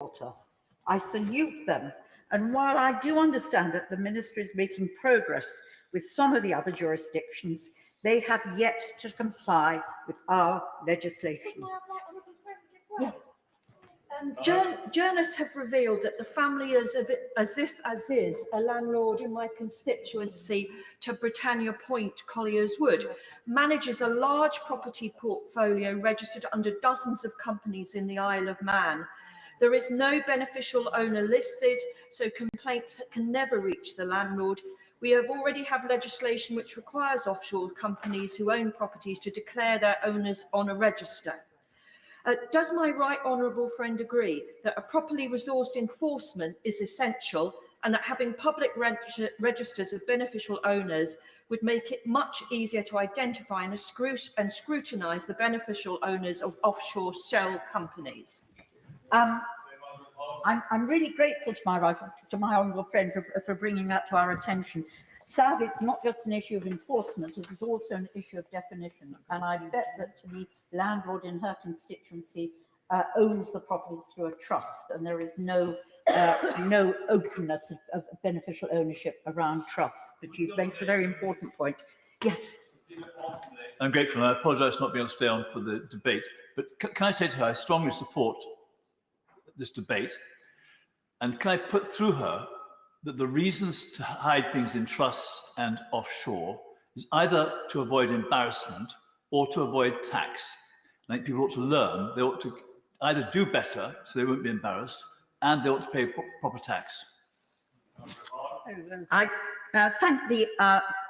water. I salute them. And while I do understand that the Minister is making progress with some of the other jurisdictions, they have yet to comply with our legislation. Yeah. Journalists have revealed that the family As Is, a landlord in my constituency to Britannia Point, Colliers Wood, manages a large property portfolio registered under dozens of companies in the Isle of Man. There is no beneficial owner listed, so complaints can never reach the landlord. We already have legislation which requires offshore companies who own properties to declare their owners on a register. Does my right honourable friend agree that a properly resourced enforcement is essential, and that having public registers of beneficial owners would make it much easier to identify and scrutinise the beneficial owners of offshore shell companies? I'm really grateful to my honourable friend for bringing that to our attention. Sadly, it's not just an issue of enforcement, it is also an issue of definition. And I bet that the landlord in her constituency owns the properties through a trust, and there is no openness of beneficial ownership around trusts. But she makes a very important point. Yes. I'm grateful, and I apologise for not being able to stay on for the debate. But can I say to her, I strongly support this debate, and can I put through her that the reasons to hide things in trusts and offshore is either to avoid embarrassment or to avoid tax. I think people ought to learn, they ought to either do better so they won't be embarrassed, and they ought to pay proper tax. I thank the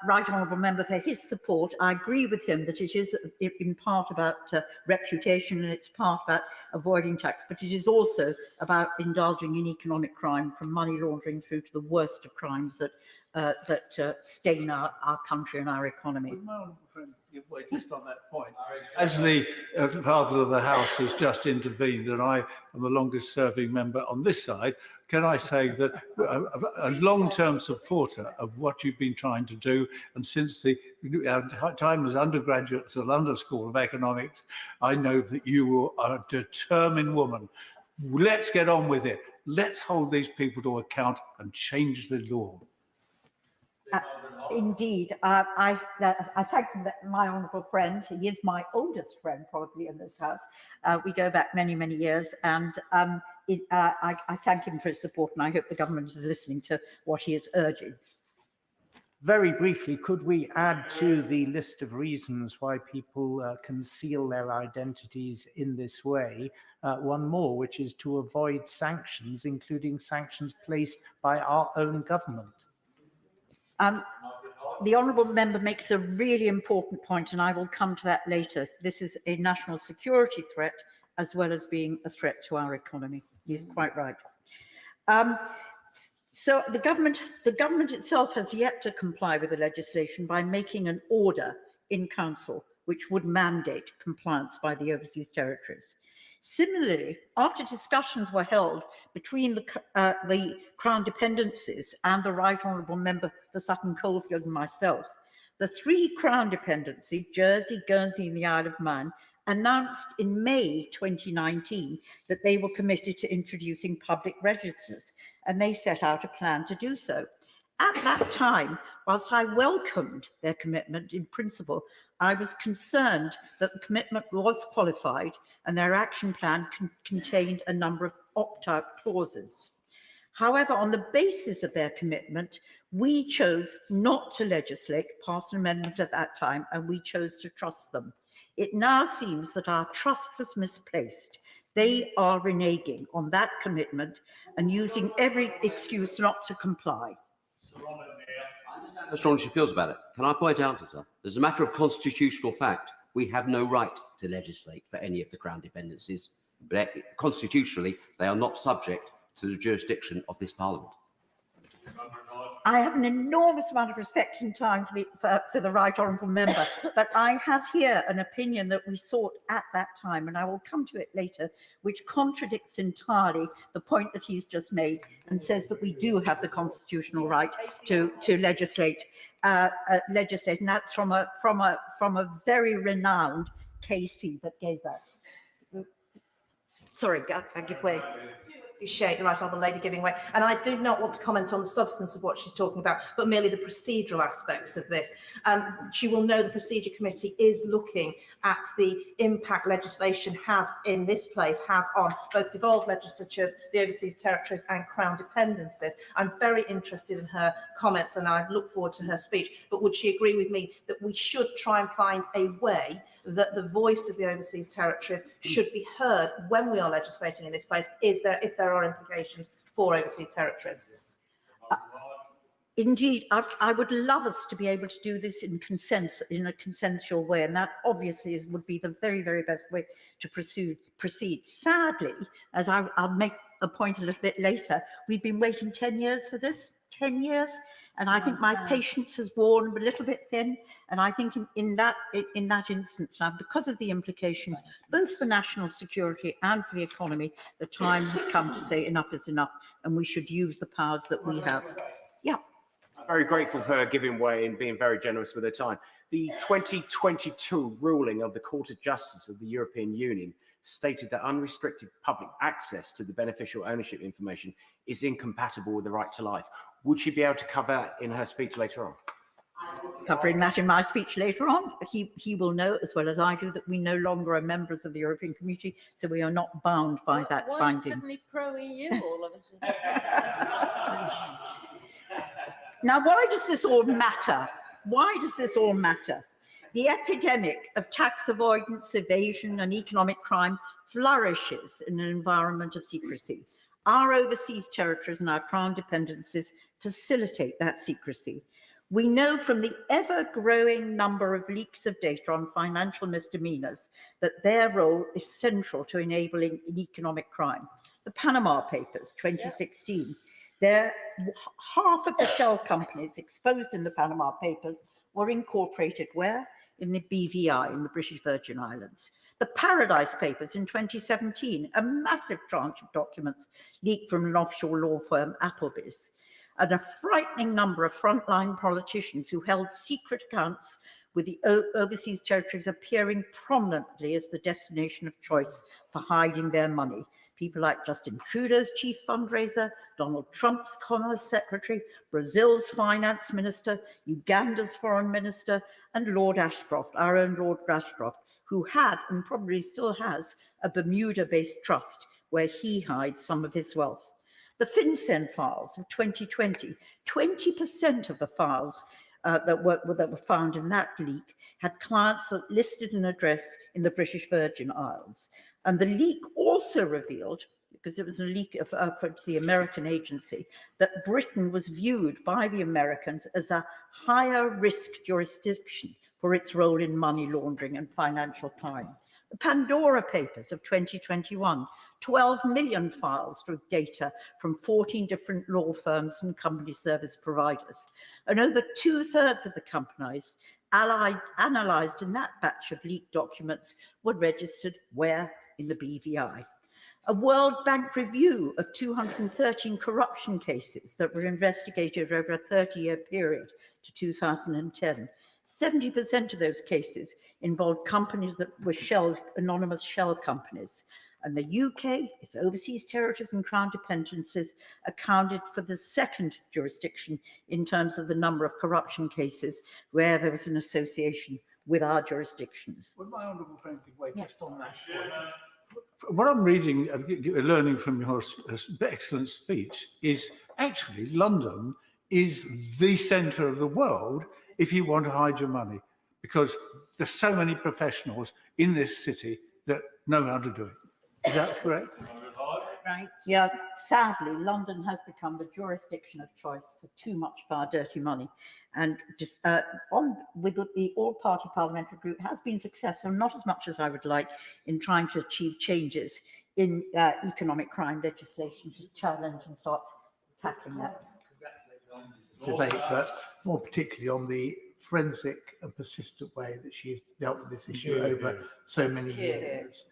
right honourable member for his support. I agree with him that it is in part about reputation, and it's part about avoiding tax, but it is also about indulging in economic crime, from money laundering through to the worst of crimes that stain our country and our economy. Just on that point, as the father of the House has just intervened, and I am the longest serving member on this side, can I say that a long-term supporter of what you've been trying to do, and since the time as undergraduates at the London School of Economics, I know that you are a determined woman. Let's get on with it. Let's hold these people to account and change the law. Indeed, I thank my honourable friend. He is my oldest friend, probably, in this house. We go back many, many years, and I thank him for his support, and I hope the government is listening to what he is urging. Very briefly, could we add to the list of reasons why people conceal their identities in this way one more, which is to avoid sanctions, including sanctions placed by our own government? The honourable member makes a really important point, and I will come to that later. This is a national security threat as well as being a threat to our economy. He's quite right. So the government itself has yet to comply with the legislation by making an order in council which would mandate compliance by the overseas territories. Similarly, after discussions were held between the Crown dependencies and the Right Honourable Member for Sutton Coldfield and myself, the three Crown dependencies, Jersey, Guernsey and the Isle of Man, announced in May 2019 that they were committed to introducing public registers, and they set out a plan to do so. At that time, whilst I welcomed their commitment in principle, I was concerned that the commitment was qualified and their action plan contained a number of opt-out clauses. However, on the basis of their commitment, we chose not to legislate, pass an amendment at that time, and we chose to trust them. It now seems that our trust was misplaced. They are reneging on that commitment and using every excuse not to comply. How strongly she feels about it. Can I point out to her, as a matter of constitutional fact, we have no right to legislate for any of the Crown dependencies, but constitutionally, they are not subject to the jurisdiction of this Parliament. I have an enormous amount of respect and time for the Right Honourable Member, but I have here an opinion that we sought at that time, and I will come to it later, which contradicts entirely the point that he's just made and says that we do have the constitutional right to legislate, and that's from a very renowned KC that gave that. Sorry, I give way. appreciate the Right Honourable Lady giving way. And I do not want to comment on the substance of what she's talking about, but merely the procedural aspects of this. She will know the Procedure Committee is looking at the impact legislation has in this place, has on both devolved legislatures, the overseas territories and Crown dependencies. I'm very interested in her comments and I look forward to her speech. But would she agree with me that we should try and find a way that the voice of the overseas territories should be heard when we are legislating in this place, if there are implications for overseas territories? Indeed, I would love us to be able to do this in a consensual way, and that obviously would be the very, very best way to proceed. Sadly, as I'll make a point a little bit later, we've been waiting 10 years for this, 10 years, and I think my patience has worn a little bit thin. And I think in that instance now, because of the implications, both for national security and for the economy, the time has come to say enough is enough, and we should use the powers that we have. Yeah. Very grateful for her giving way and being very generous with her time. The 2022 ruling of the Court of Justice of the European Union stated that unrestricted public access to the beneficial ownership information is incompatible with the right to life. Would she be able to cover that in her speech later on? Covering that in my speech later on, but he will know as well as I do that we no longer are members of the European Community, so we are not bound by that finding. Suddenly pro-EU all of a sudden? Now, why does this all matter? Why does this all matter? The epidemic of tax avoidance, evasion, and economic crime flourishes in an environment of secrecy. Our overseas territories and our Crown dependencies facilitate that secrecy. We know from the ever-growing number of leaks of data on financial misdemeanors that their role is central to enabling economic crime. The Panama Papers, 2016, half of the shell companies exposed in the Panama Papers were incorporated where? In the BVI, in the British Virgin Islands. The Paradise Papers in 2017, a massive tranche of documents leaked from an offshore law firm, Appleby's. And a frightening number of frontline politicians who held secret accounts with the overseas territories appearing prominently as the destination of choice for hiding their money. People like Justin Trudeau's chief fundraiser, Donald Trump's commerce secretary, Brazil's finance minister, Uganda's foreign minister, and Lord Ashcroft, our own Lord Ashcroft, who had and probably still has a Bermuda-based trust where he hides some of his wealth. The FinCEN files of 2020, 20% of the files that were found in that leak had clients that listed an address in the British Virgin Islands. And the leak also revealed, because it was a leak for the American agency, that Britain was viewed by the Americans as a higher risk jurisdiction for its role in money laundering and financial crime. The Pandora Papers of 2021, 12 million files with data from 14 different law firms and company service providers. And over 2/3 of the companies analysed in that batch of leaked documents were registered where? In the BVI. A World Bank review of 213 corruption cases that were investigated over a 30-year period to 2010. 70% of those cases involved companies that were anonymous shell companies. And the UK, its overseas territories and Crown dependencies, accounted for the second jurisdiction in terms of the number of corruption cases where there was an association with our jurisdictions. Would my honourable friend give way just on that point? What I'm reading, learning from your excellent speech, is actually London is the centre of the world if you want to hide your money, because there's so many professionals in this city that know how to do it. Is that correct? Right. Yeah, sadly, London has become the jurisdiction of choice for too much of our dirty money. And just with the all-party parliamentary group has been successful, not as much as I would like, in trying to achieve changes in economic crime legislation to challenge and start tackling that. Debate, but more particularly on the forensic and persistent way that she's dealt with this issue over so many years.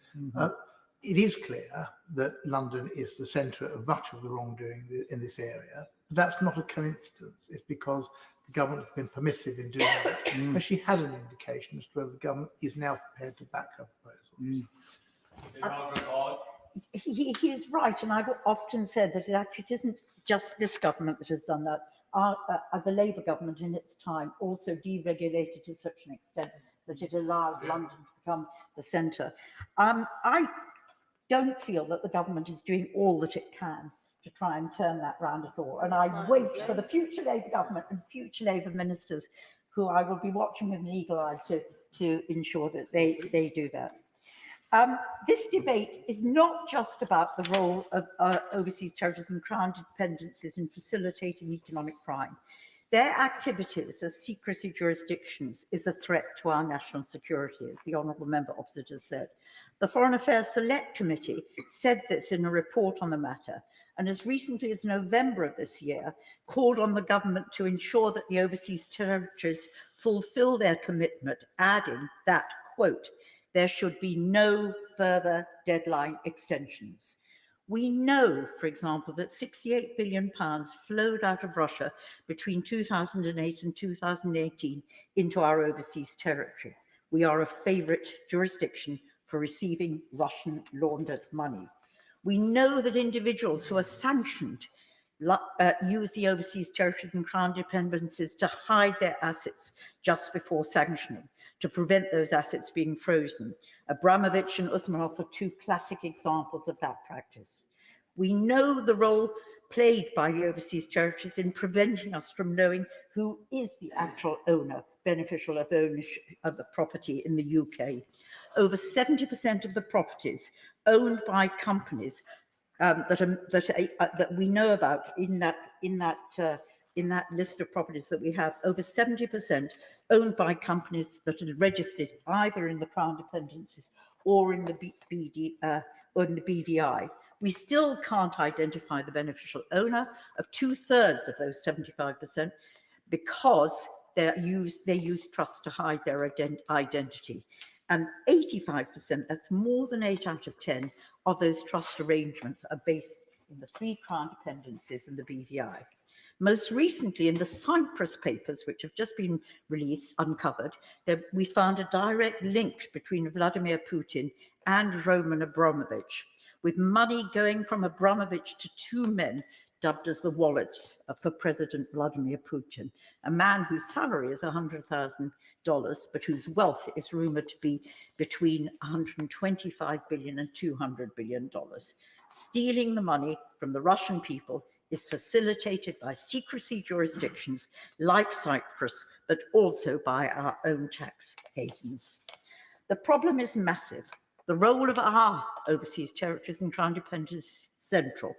It is clear that London is the centre of much of the wrongdoing in this area. But that's not a coincidence. It's because the government has been permissive in doing that. And she had an indication as to whether the government is now prepared to back her proposal. he is right, and I've often said that it actually isn't just this government that has done that. The Labour government in its time also deregulated to such an extent that it allowed London to become the centre. I don't feel that the government is doing all that it can to try and turn that round at all. And I wait for the future Labour government and future Labour ministers, who I will be watching with an eagle eye to ensure that they do that. This debate is not just about the role of overseas territories and crown dependencies in facilitating economic crime. Their activities as secrecy jurisdictions is a threat to our national security, as the honourable member opposite has said. The Foreign Affairs Select Committee said this in a report on the matter, and as recently as November of this year, called on the government to ensure that the overseas territories fulfil their commitment, adding that, quote, there should be no further deadline extensions. We know, for example, that £68 billion flowed out of Russia between 2008 and 2018 into our overseas territory. We are a favourite jurisdiction for receiving Russian laundered money. We know that individuals who are sanctioned use the overseas territories and crown dependencies to hide their assets just before sanctioning, to prevent those assets being frozen. Abramovich and Usmanov are two classic examples of that practice. We know the role played by the overseas territories in preventing us from knowing who is the actual owner, beneficial of ownership of the property in the UK. Over 70% of the properties owned by companies that we know about in that list of properties that we have, over 70% owned by companies that are registered either in the Crown dependencies or in the BVI. We still can't identify the beneficial owner of 2/3 of those 75% because they use trust to hide their identity. And 85%, that's more than 8 out of 10, of those trust arrangements are based in the 3 Crown dependencies and the BVI. Most recently, in the Cyprus papers, which have just been released, uncovered, we found a direct link between Vladimir Putin and Roman Abramovich, with money going from Abramovich to 2 men dubbed as the wallets for President Vladimir Putin, a man whose salary is $100,000, but whose wealth is rumored to be between $125 billion and $200 billion. Stealing the money from the Russian people is facilitated by secrecy jurisdictions like Cyprus, but also by our own tax havens. The problem is massive. The role of our overseas territories and crown dependence is central.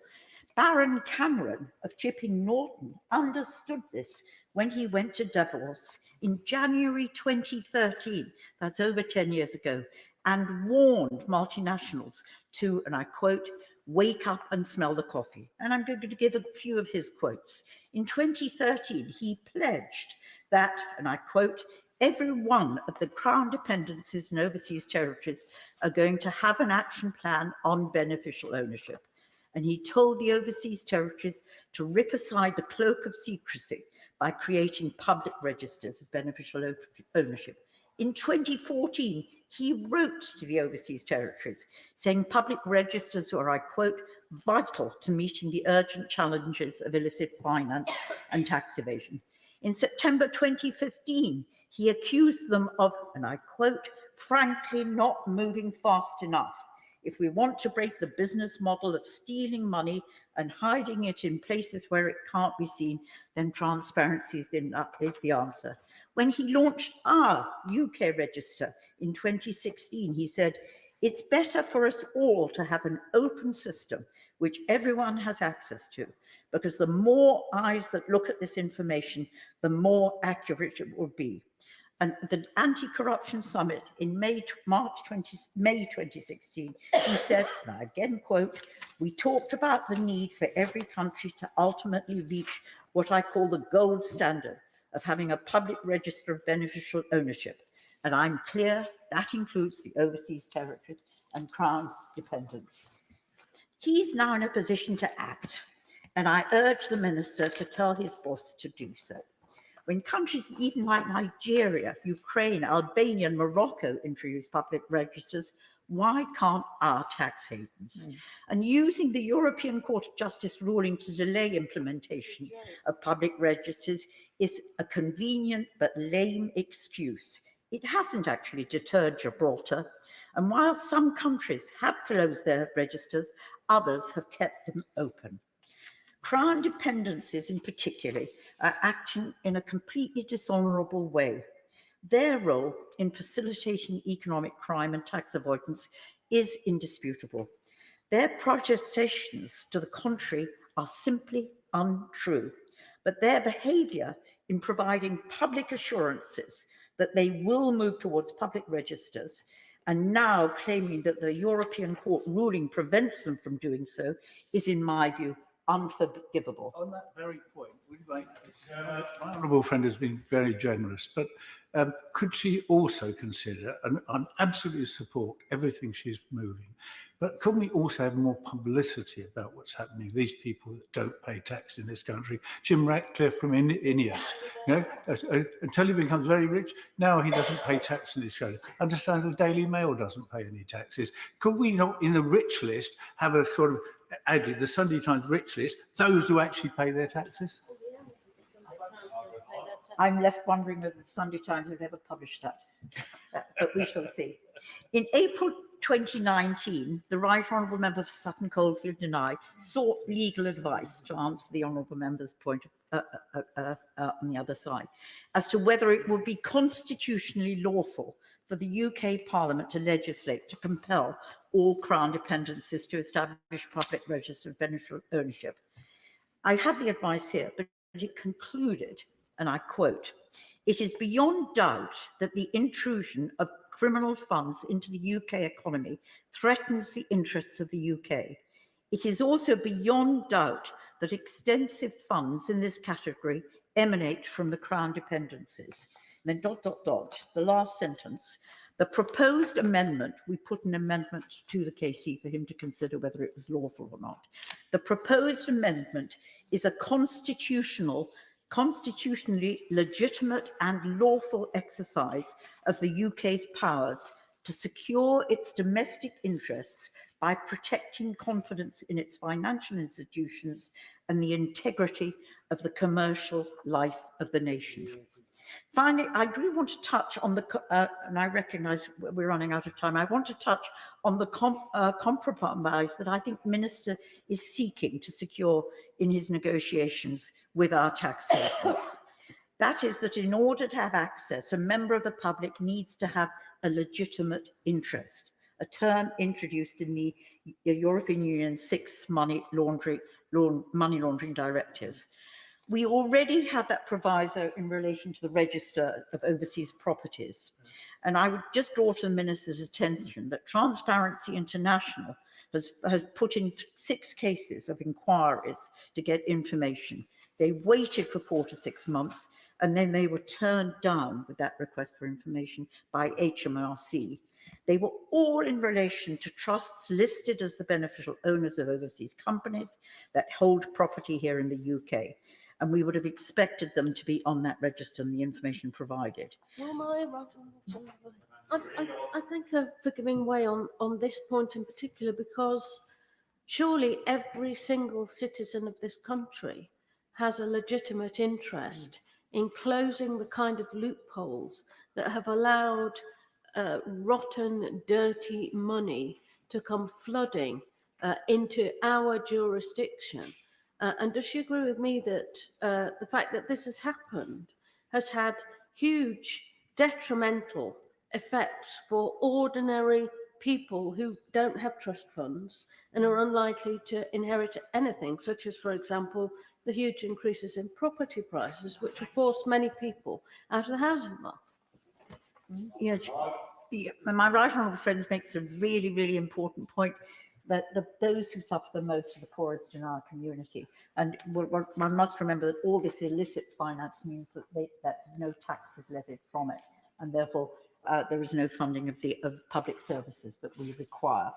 Baron Cameron of Chipping Norton understood this when he went to Davos in January 2013, that's over 10 years ago, and warned multinationals to, and I quote, wake up and smell the coffee. And I'm going to give a few of his quotes. In 2013, he pledged that, and I quote, every one of the Crown dependencies and overseas territories are going to have an action plan on beneficial ownership. And he told the overseas territories to rip aside the cloak of secrecy by creating public registers of beneficial ownership. In 2014, he wrote to the overseas territories saying public registers are, I quote, vital to meeting the urgent challenges of illicit finance and tax evasion. In September 2015, he accused them of, and I quote, frankly not moving fast enough. If we want to break the business model of stealing money and hiding it in places where it can't be seen, then transparency is the answer. When he launched our UK register in 2016, he said, it's better for us all to have an open system which everyone has access to, because the more eyes that look at this information, the more accurate it will be. And the Anti-Corruption Summit in May 2016, he said, and I again quote, we talked about the need for every country to ultimately reach what I call the gold standard of having a public register of beneficial ownership. And I'm clear that includes the overseas territories and Crown dependents. He's now in a position to act, and I urge the Minister to tell his boss to do so. When countries even like Nigeria, Ukraine, Albania, and Morocco introduce public registers, Why can't our tax havens? And using the European Court of Justice ruling to delay implementation of public registers is a convenient but lame excuse. It hasn't actually deterred Gibraltar. And while some countries have closed their registers, others have kept them open. Crown dependencies in particular are acting in a completely dishonourable way. Their role in facilitating economic crime and tax avoidance is indisputable. Their protestations to the contrary are simply untrue, but their behaviour in providing public assurances that they will move towards public registers and now claiming that the European Court ruling prevents them from doing so is, in my view, unforgivable. On that very point, my honourable friend has been very generous, but could she also consider, and I absolutely support everything she's moving, but couldn't we also have more publicity about what's happening? These people that don't pay tax in this country. Jim Ratcliffe from Ineos, until he becomes very rich, now he doesn't pay tax in this country. Understand the Daily Mail doesn't pay any taxes. Could we not, in the rich list, have a sort of added the Sunday Times rich list, those who actually pay their taxes? I'm left wondering whether the Sunday Times have ever published that, but we shall see. In April 2019, the Right Honourable Member for Sutton Coldfield and I sought legal advice to answer the Honourable Member's point on the other side, as to whether it would be constitutionally lawful for the UK Parliament to legislate to compel all Crown dependencies to establish public registered beneficial ownership. I had the advice here, but it concluded, and I quote, "It is beyond doubt that the intrusion of criminal funds into the UK economy threatens the interests of the UK. It is also beyond doubt that extensive funds in this category emanate from the Crown dependencies." Then ... the last sentence, "The proposed amendment," we put an amendment to the KC for him to consider whether it was lawful or not. "The proposed amendment is a constitutionally legitimate and lawful exercise of the UK's powers to secure its domestic interests by protecting confidence in its financial institutions and the integrity of the commercial life of the nation." Finally, I really want to touch on the, and I recognise we're running out of time, I want to touch on the compromise that I think the Minister is seeking to secure in his negotiations with our tax havens. That is that in order to have access, a member of the public needs to have a legitimate interest, a term introduced in the European Union's sixth money laundering directive. We already have that proviso in relation to the register of overseas properties. And I would just draw to the Minister's attention that Transparency International has put in 6 cases of inquiries to get information. They've waited for 4 to 6 months, and then they were turned down with that request for information by HMRC. They were all in relation to trusts listed as the beneficial owners of overseas companies that hold property here in the UK. And we would have expected them to be on that register and the information provided. I think for giving way on this point in particular, because surely every single citizen of this country has a legitimate interest in closing the kind of loopholes that have allowed rotten, dirty money to come flooding into our jurisdiction. And does she agree with me that the fact that this has happened has had huge detrimental effects for ordinary people who don't have trust funds and are unlikely to inherit anything, such as, for example, the huge increases in property prices, which have forced many people out of the housing market? Yes, my right honourable friend makes a really, really important point, that those who suffer the most are the poorest in our community. And one must remember that all this illicit finance means that no tax is levied from it, and therefore there is no funding of public services that we require.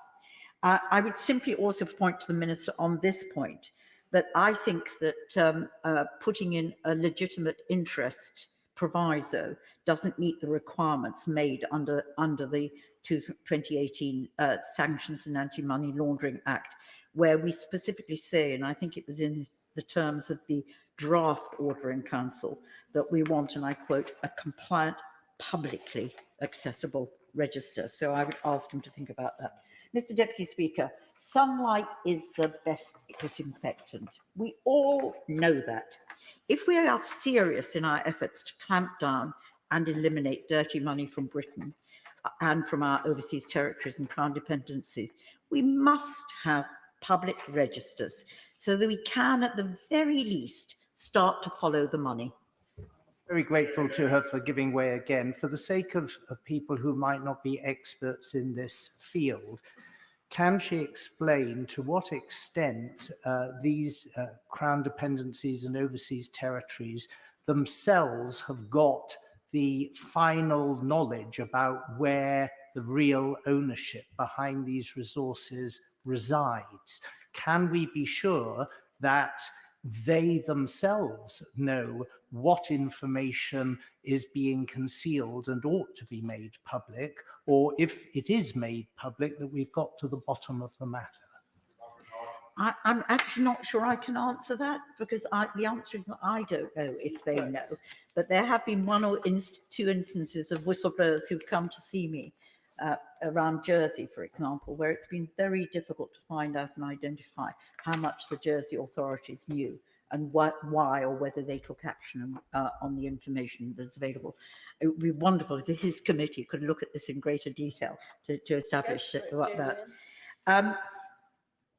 I would simply also point to the Minister on this point, that I think that putting in a legitimate interest proviso doesn't meet the requirements made under the 2018 Sanctions and Anti-Money Laundering Act, where we specifically say, and I think it was in the terms of the draft order in council, that we want, and I quote, a compliant, publicly accessible register. So I would ask him to think about that. Mr. Deputy Speaker, sunlight is the best disinfectant. We all know that. If we are serious in our efforts to clamp down and eliminate dirty money from Britain and from our overseas territories and crown dependencies, we must have public registers so that we can, at the very least, start to follow the money. Very grateful to her for giving way again. For the sake of people who might not be experts in this field, can she explain to what extent these crown dependencies and overseas territories themselves have got the final knowledge about where the real ownership behind these resources resides? Can we be sure that they themselves know what information is being concealed and ought to be made public, or if it is made public, that we've got to the bottom of the matter? I'm actually not sure I can answer that, because the answer is that I don't know if they know. But there have been one or two instances of whistleblowers who've come to see me around Jersey, for example, where it's been very difficult to find out and identify how much the Jersey authorities knew and why or whether they took action on the information that's available. It would be wonderful if his committee could look at this in greater detail to establish that.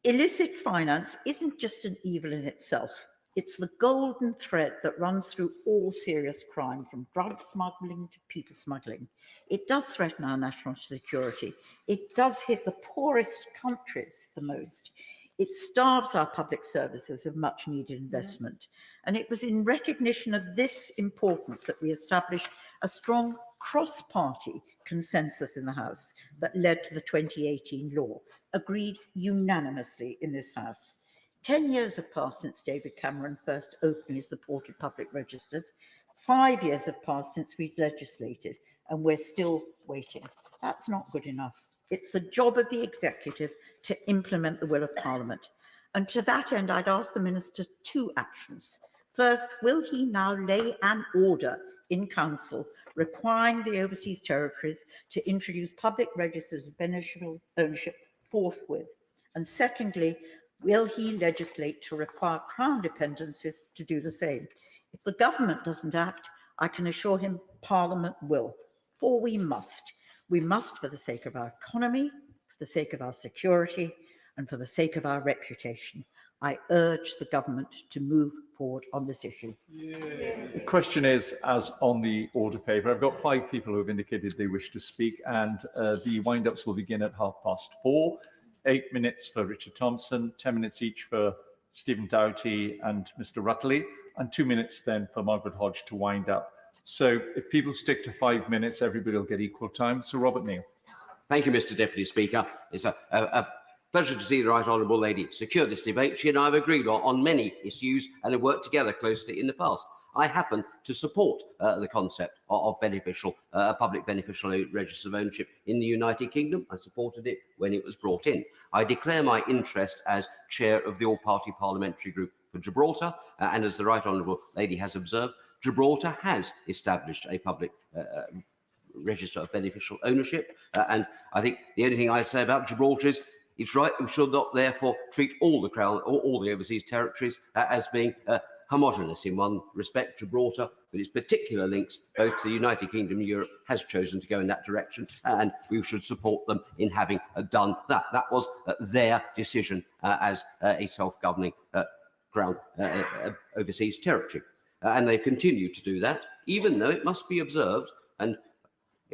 Illicit finance isn't just an evil in itself. It's the golden thread that runs through all serious crime, from drug smuggling to people smuggling. It does threaten our national security. It does hit the poorest countries the most. It starves our public services of much needed investment. And it was in recognition of this importance that we established a strong cross-party consensus in the House that led to the 2018 law, agreed unanimously in this House. 10 years have passed since David Cameron first openly supported public registers. 5 years have passed since we legislated, and we're still waiting. That's not good enough. It's the job of the executive to implement the will of Parliament. And to that end, I'd ask the Minister two actions. First, will he now lay an order in Council requiring the overseas territories to introduce public registers of beneficial ownership forthwith? And secondly, will he legislate to require crown dependencies to do the same? If the government doesn't act, I can assure him Parliament will, for we must. We must, for the sake of our economy, for the sake of our security, and for the sake of our reputation. I urge the government to move forward on this issue. The question is, as on the order paper, I've got 5 people who have indicated they wish to speak, and the wind-ups will begin at 4:30. 8 minutes for Richard Thompson, 10 minutes each for Stephen Doughty and Mr. Rutley, and 2 minutes then for Margaret Hodge to wind up. So if people stick to 5 minutes, everybody will get equal time. So Robert Neal. Thank you, Mr. Deputy Speaker. It's a pleasure to see the Right Honourable Lady secure this debate. She and I have agreed on many issues and have worked together closely in the past. I happen to support the concept of public beneficial register of ownership in the United Kingdom. I supported it when it was brought in. I declare my interest as chair of the all-party parliamentary group for Gibraltar, and as the Right Honourable Lady has observed, Gibraltar has established a public register of beneficial ownership, and I think the only thing I say about Gibraltar is it's right. We should not therefore treat all the crown or all the overseas territories as being homogenous in one respect. Gibraltar, with its particular links both to the United Kingdom and Europe, has chosen to go in that direction, and we should support them in having done that. That was their decision as a self-governing crown overseas territory. And they've continued to do that, even though it must be observed, and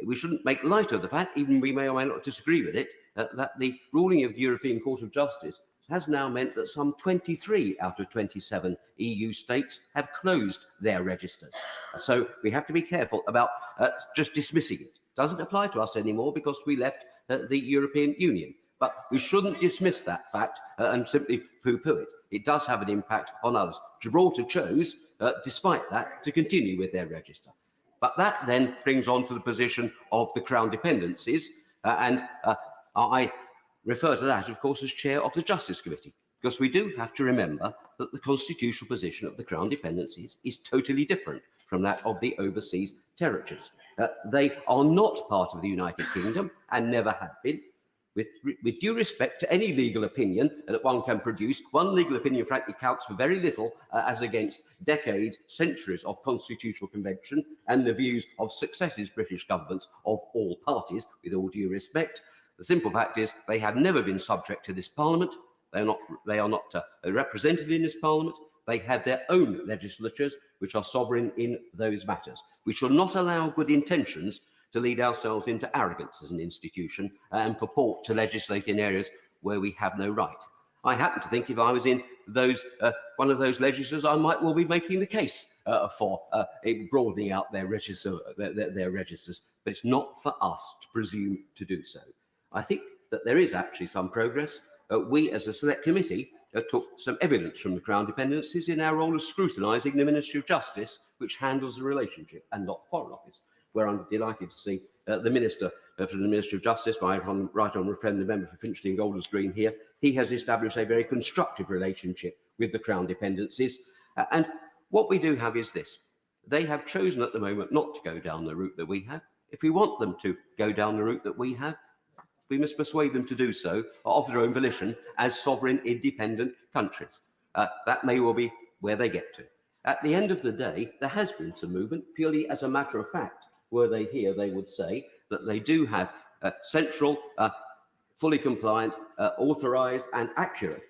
we shouldn't make light of the fact, even we may or may not disagree with it, that the ruling of the European Court of Justice has now meant that some 23 out of 27 EU states have closed their registers. So we have to be careful about just dismissing it. It doesn't apply to us anymore because we left the European Union. But we shouldn't dismiss that fact and simply poo-poo it. It does have an impact on others. Gibraltar chose, despite that, to continue with their register. But that then brings on to the position of the crown dependencies. I refer to that, of course, as chair of the Justice Committee, because we do have to remember that the constitutional position of the Crown dependencies is totally different from that of the overseas territories. They are not part of the United Kingdom and never have been. With due respect to any legal opinion that one can produce, one legal opinion, frankly, counts for very little as against decades, centuries of constitutional convention and the views of successive British governments of all parties, with all due respect. The simple fact is they have never been subject to this Parliament. They are not represented in this Parliament. They have their own legislatures, which are sovereign in those matters. We shall not allow good intentions to lead ourselves into arrogance as an institution and purport to legislate in areas where we have no right. I happen to think if I was in those one of those legislatures, I might well be making the case for broadening out their registers, but it's not for us to presume to do so. I think that there is actually some progress. We, as a select committee, took some evidence from the Crown dependencies in our role of scrutinising the Ministry of Justice, which handles the relationship, and not the Foreign Office, where I'm delighted to see the Minister for the Ministry of Justice, my right honourable friend, the member for Finchley and Golders Green here. He has established a very constructive relationship with the Crown dependencies. And what we do have is this. They have chosen at the moment not to go down the route that we have. If we want them to go down the route that we have, we must persuade them to do so of their own volition as sovereign, independent countries. That may well be where they get to. At the end of the day, there has been some movement, purely as a matter of fact. Were they here, they would say that they do have central, fully compliant, authorised and accurate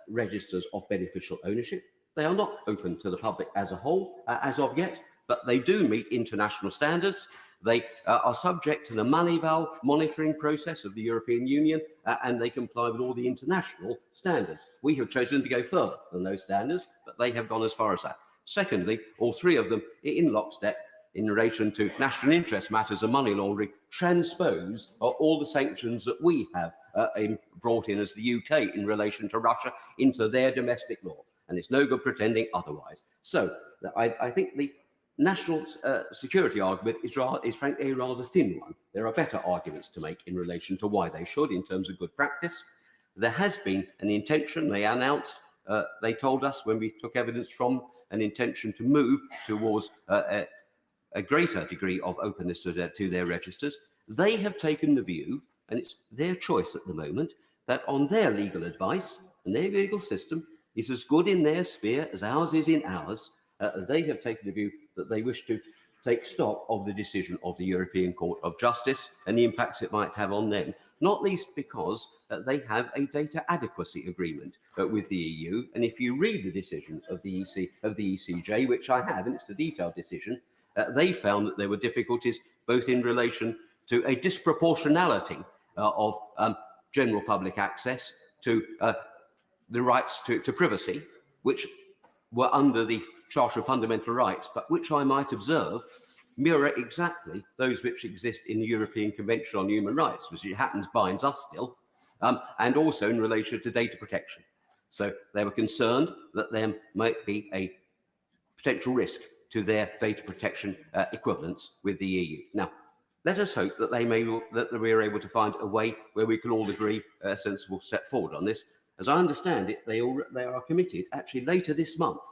registers of beneficial ownership. They are not open to the public as a whole as of yet, but they do meet international standards. They are subject to the Moneyval monitoring process of the European Union, and they comply with all the international standards. We have chosen to go further than those standards, but they have gone as far as that. Secondly, all three of them, in lockstep, in relation to national interest matters and money laundering, transpose all the sanctions that we have brought in as the UK in relation to Russia into their domestic law. And it's no good pretending otherwise. So I think the national security argument is frankly a rather thin one. There are better arguments to make in relation to why they should in terms of good practice. There has been an intention, they announced, they told us when we took evidence from an intention to move towards a greater degree of openness to their registers. They have taken the view, and it's their choice at the moment, that on their legal advice and their legal system is as good in their sphere as ours is in ours. They have taken the view that they wish to take stock of the decision of the European Court of Justice and the impacts it might have on them, not least because they have a data adequacy agreement with the EU. And if you read the decision of the ECJ, which I have, and it's a detailed decision, they found that there were difficulties both in relation to a disproportionality of general public access to the rights to privacy, which were under the Charter of Fundamental Rights, but which I might observe mirror exactly those which exist in the European Convention on Human Rights, which it happens binds us still, and also in relation to data protection. So they were concerned that there might be a potential risk to their data protection equivalents with the EU. Now, let us hope that we are able to find a way where we can all agree a sensible step forward on this. As I understand it, they are committed actually later this month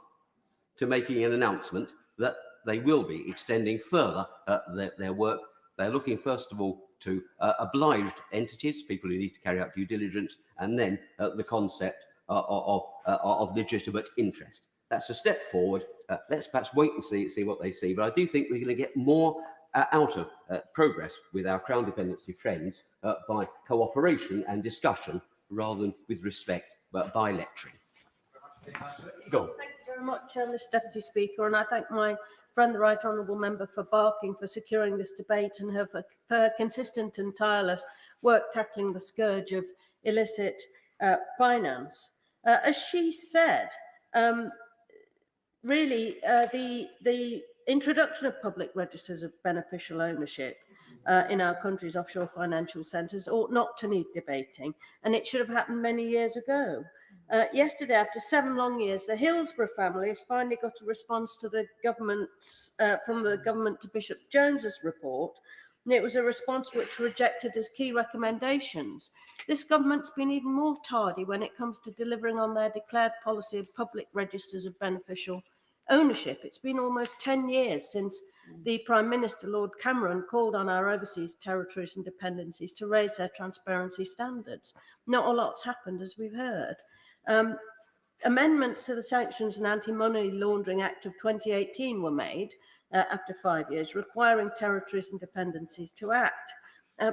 to making an announcement that they will be extending further their work. They're looking, first of all, to obliged entities, people who need to carry out due diligence, and then the concept of legitimate interest. That's a step forward. Let's perhaps wait and see what they see. But I do think we're going to get more out of progress with our Crown dependency friends by cooperation and discussion rather than with respect, but by lecturing. Go. Thank you very much, Mr. Deputy Speaker, and I thank my friend, the Right Honourable Member for Barking, for securing this debate and her consistent and tireless work tackling the scourge of illicit finance. As she said, really, the introduction of public registers of beneficial ownership in our country's offshore financial centres ought not to need debating, and it should have happened many years ago. Yesterday, after 7 long years, the Hillsborough family has finally got a response to the government's, from the government to Bishop Jones's report and it was a response which rejected his key recommendations. This government's been even more tardy when it comes to delivering on their declared policy of public registers of beneficial ownership. It's been almost 10 years since the Prime Minister, Lord Cameron, called on our overseas territories and dependencies to raise their transparency standards. Not a lot's happened, as we've heard. Amendments to the Sanctions and Anti-Money Laundering Act of 2018 were made after 5 years, requiring territories and dependencies to act.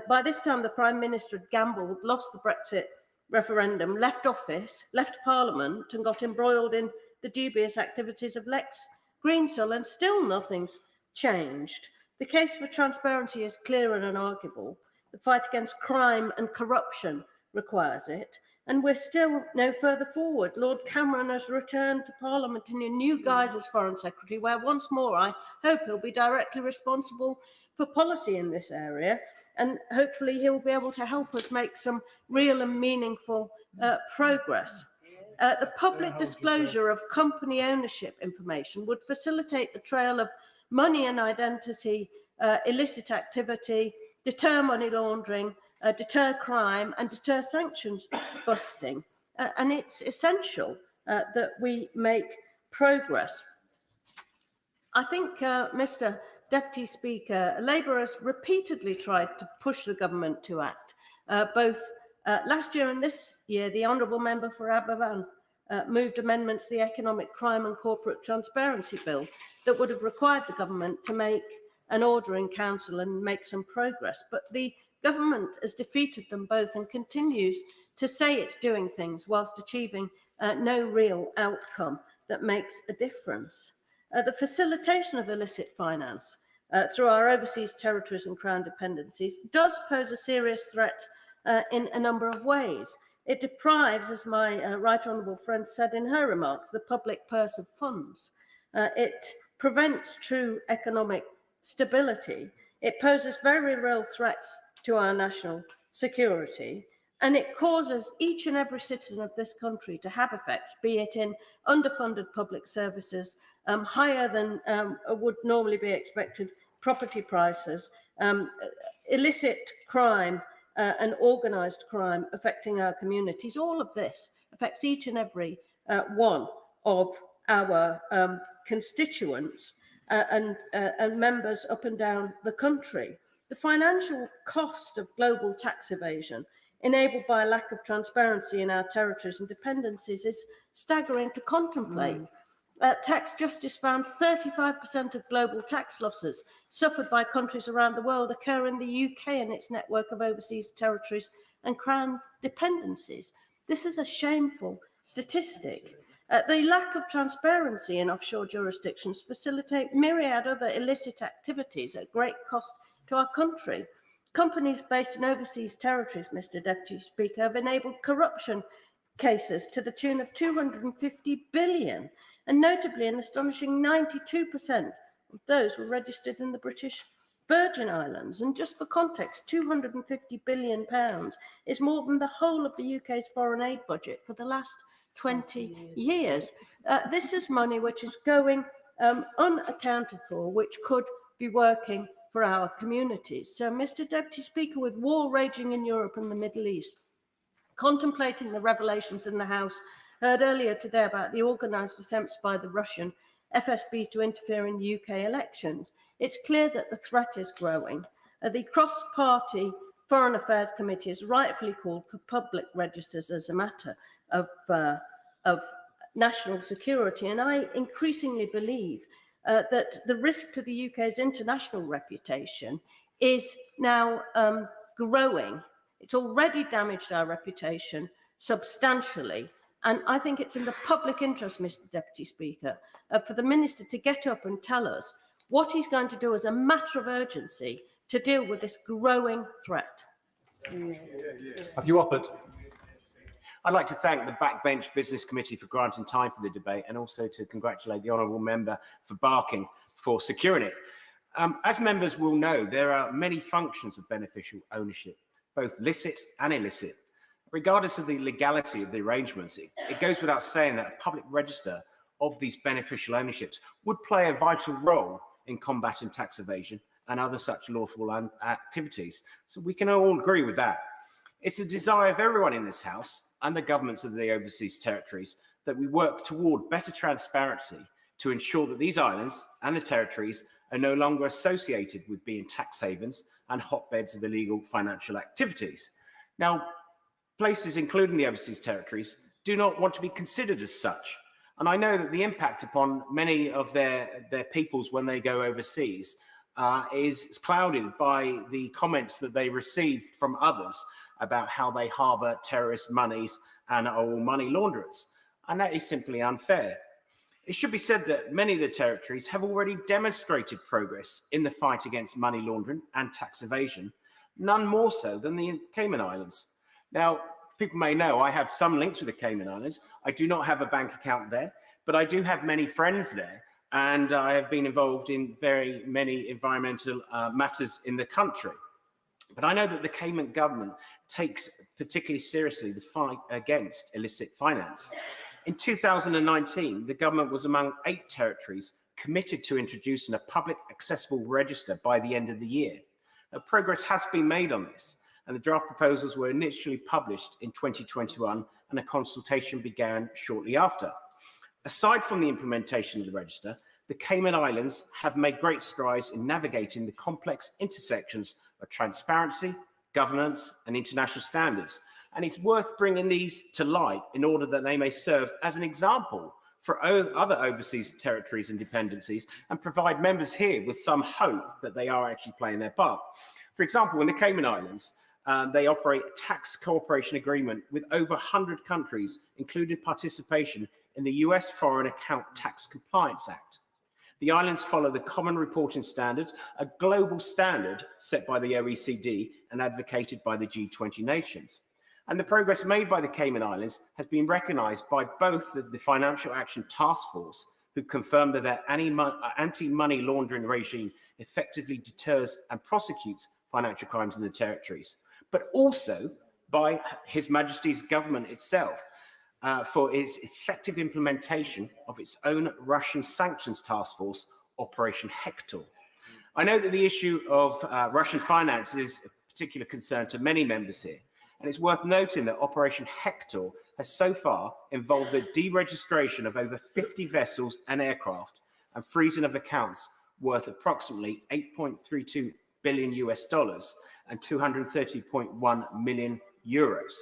By this time, the Prime Minister had gambled, lost the Brexit referendum, left office, left Parliament, and got embroiled in the dubious activities of Lex Greensill, and still nothing's changed. The case for transparency is clear and unarguable. The fight against crime and corruption requires it, and we're still no further forward. Lord Cameron has returned to Parliament in a new guise as Foreign Secretary, where once more I hope he'll be directly responsible for policy in this area, and hopefully he'll be able to help us make some real and meaningful progress. The public disclosure of company ownership information would facilitate the trail of money and identity, illicit activity, deter money laundering, deter crime, and deter sanctions busting. And it's essential that we make progress. I think, Mr. Deputy Speaker, Labour has repeatedly tried to push the government to act. Both last year and this year, the Honourable Member for Aberfan moved amendments to the Economic Crime and Corporate Transparency Bill that would have required the government to make an order in council and make some progress. But the government has defeated them both and continues to say it's doing things whilst achieving no real outcome that makes a difference. The facilitation of illicit finance through our overseas territories and crown dependencies does pose a serious threat in a number of ways. It deprives, as my right honourable friend said in her remarks, the public purse of funds. It prevents true economic stability. It poses very real threats to our national security, and it causes each and every citizen of this country to have effects, be it in underfunded public services, higher than would normally be expected property prices, illicit crime, and organised crime affecting our communities. All of this affects each and every one of our constituents and members up and down the country. The financial cost of global tax evasion, enabled by a lack of transparency in our territories and dependencies, is staggering to contemplate. Tax Justice found 35% of global tax losses suffered by countries around the world occur in the UK and its network of overseas territories and crown dependencies. This is a shameful statistic. The lack of transparency in offshore jurisdictions facilitate myriad other illicit activities at great cost to our country. Companies based in overseas territories, Mr. Deputy Speaker, have enabled corruption cases to the tune of 250 billion, and notably an astonishing 92% of those were registered in the British Virgin Islands. And just for context, £250 billion is more than the whole of the UK's foreign aid budget for the last 20 years. This is money which is going unaccounted for, which could be working for our communities. So, Mr. Deputy Speaker, with war raging in Europe and the Middle East, contemplating the revelations in the House heard earlier today about the organised attempts by the Russian FSB to interfere in UK elections, it's clear that the threat is growing. The cross-party Foreign Affairs Committee has rightfully called for public registers as a matter of national security, and I increasingly believe that the risk to the UK's international reputation is now growing. It's already damaged our reputation substantially, and I think it's in the public interest, Mr. Deputy Speaker, for the Minister to get up and tell us what he's going to do as a matter of urgency to deal with this growing threat. Have you Uppert? I'd like to thank the Backbench Business Committee for granting time for the debate, and also to congratulate the Honourable Member for Barking for securing it. As members will know, there are many functions of beneficial ownership, both licit and illicit. Regardless of the legality of the arrangements, it goes without saying that a public register of these beneficial ownerships would play a vital role in combating tax evasion and other such lawful activities. So we can all agree with that. It's a desire of everyone in this House and the governments of the overseas territories that we work toward better transparency to ensure that these islands and the territories are no longer associated with being tax havens and hotbeds of illegal financial activities. Now, places, including the overseas territories, do not want to be considered as such. And I know that the impact upon many of their peoples when they go overseas is clouded by the comments that they received from others about how they harbour terrorist monies and are all money launderers. And that is simply unfair. It should be said that many of the territories have already demonstrated progress in the fight against money laundering and tax evasion, none more so than the Cayman Islands. Now, people may know I have some links with the Cayman Islands. I do not have a bank account there, but I do have many friends there, and I have been involved in very many environmental matters in the country. But I know that the Cayman government takes particularly seriously the fight against illicit finance. In 2019, the government was among 8 territories committed to introducing a public accessible register by the end of the year. Now, progress has been made on this, and the draft proposals were initially published in 2021, and a consultation began shortly after. Aside from the implementation of the register, the Cayman Islands have made great strides in navigating the complex intersections of transparency, governance, and international standards. And it's worth bringing these to light in order that they may serve as an example for other overseas territories and dependencies and provide members here with some hope that they are actually playing their part. For example, in the Cayman Islands, they operate a tax cooperation agreement with over 100 countries, including participation in the US Foreign Account Tax Compliance Act. The islands follow the Common Reporting Standards, a global standard set by the OECD and advocated by the G20 nations. And the progress made by the Cayman Islands has been recognised by both the Financial Action Task Force, who confirmed that their anti-money laundering regime effectively deters and prosecutes financial crimes in the territories, but also by His Majesty's government itself for its effective implementation of its own Russian sanctions task force, Operation Hector. I know that the issue of Russian finance is of particular concern to many members here, and it's worth noting that Operation Hector has so far involved the deregistration of over 50 vessels and aircraft and freezing of accounts worth approximately $8.32 billion and 230.1 million euros.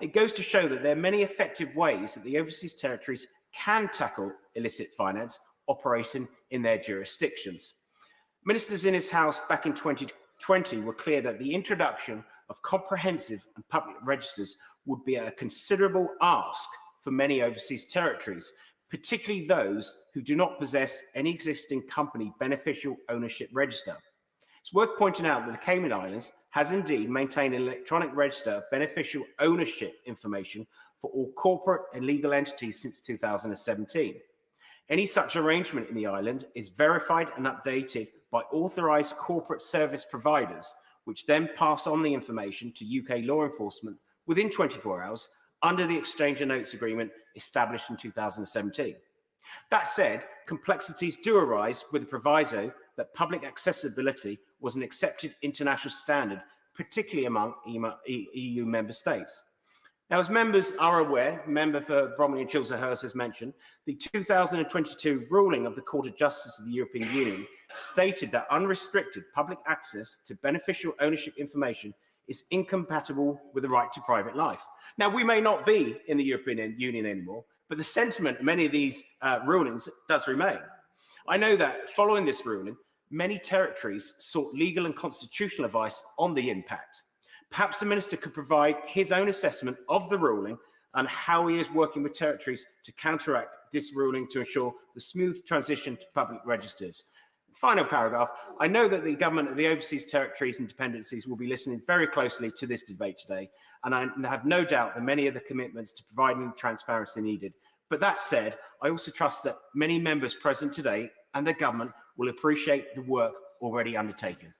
It goes to show that there are many effective ways that the overseas territories can tackle illicit finance operating in their jurisdictions. Ministers in this House back in 2020 were clear that the introduction of comprehensive and public registers would be a considerable ask for many overseas territories, particularly those who do not possess any existing company beneficial ownership register. It's worth pointing out that the Cayman Islands has indeed maintained an electronic register of beneficial ownership information for all corporate and legal entities since 2017. Any such arrangement in the island is verified and updated by authorised corporate service providers, which then pass on the information to UK law enforcement within 24 hours under the Exchange of Notes Agreement established in 2017. That said, complexities do arise with the proviso that public accessibility was an accepted international standard, particularly among EU member states. Now, as members are aware, member for Bromley and Chislehurst has mentioned, the 2022 ruling of the Court of Justice of the European Union stated that unrestricted public access to beneficial ownership information is incompatible with the right to private life. Now, we may not be in the European Union anymore, but the sentiment of many of these rulings does remain. I know that following this ruling, many territories sought legal and constitutional advice on the impact. Perhaps the Minister could provide his own assessment of the ruling and how he is working with territories to counteract this ruling to ensure the smooth transition to public registers. Final paragraph, I know that the government of the overseas territories and dependencies will be listening very closely to this debate today, and I have no doubt that many of the commitments to providing transparency needed. But that said, I also trust that many members present today and the government will appreciate the work already undertaken.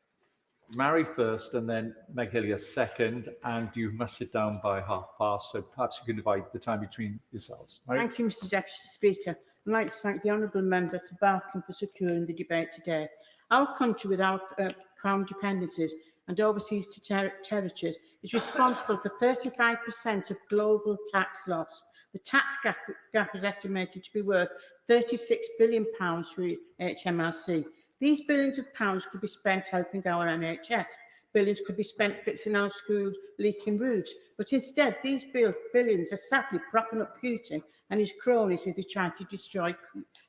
Mary first and then Meg Hillier second, and you must sit down by past, so perhaps you can divide the time between yourselves. Mary? Thank you, Mr Deputy Speaker. I'd like to thank the honourable member for barking for securing the debate today. Our country, with our Crown dependencies and overseas territories, is responsible for 35% of global tax loss. The tax gap is estimated to be worth £36 billion through HMRC. These billions of pounds could be spent helping our NHS. Billions could be spent fixing our schools' leaking roofs. But instead, these billions are sadly propping up Putin and his cronies as they try to destroy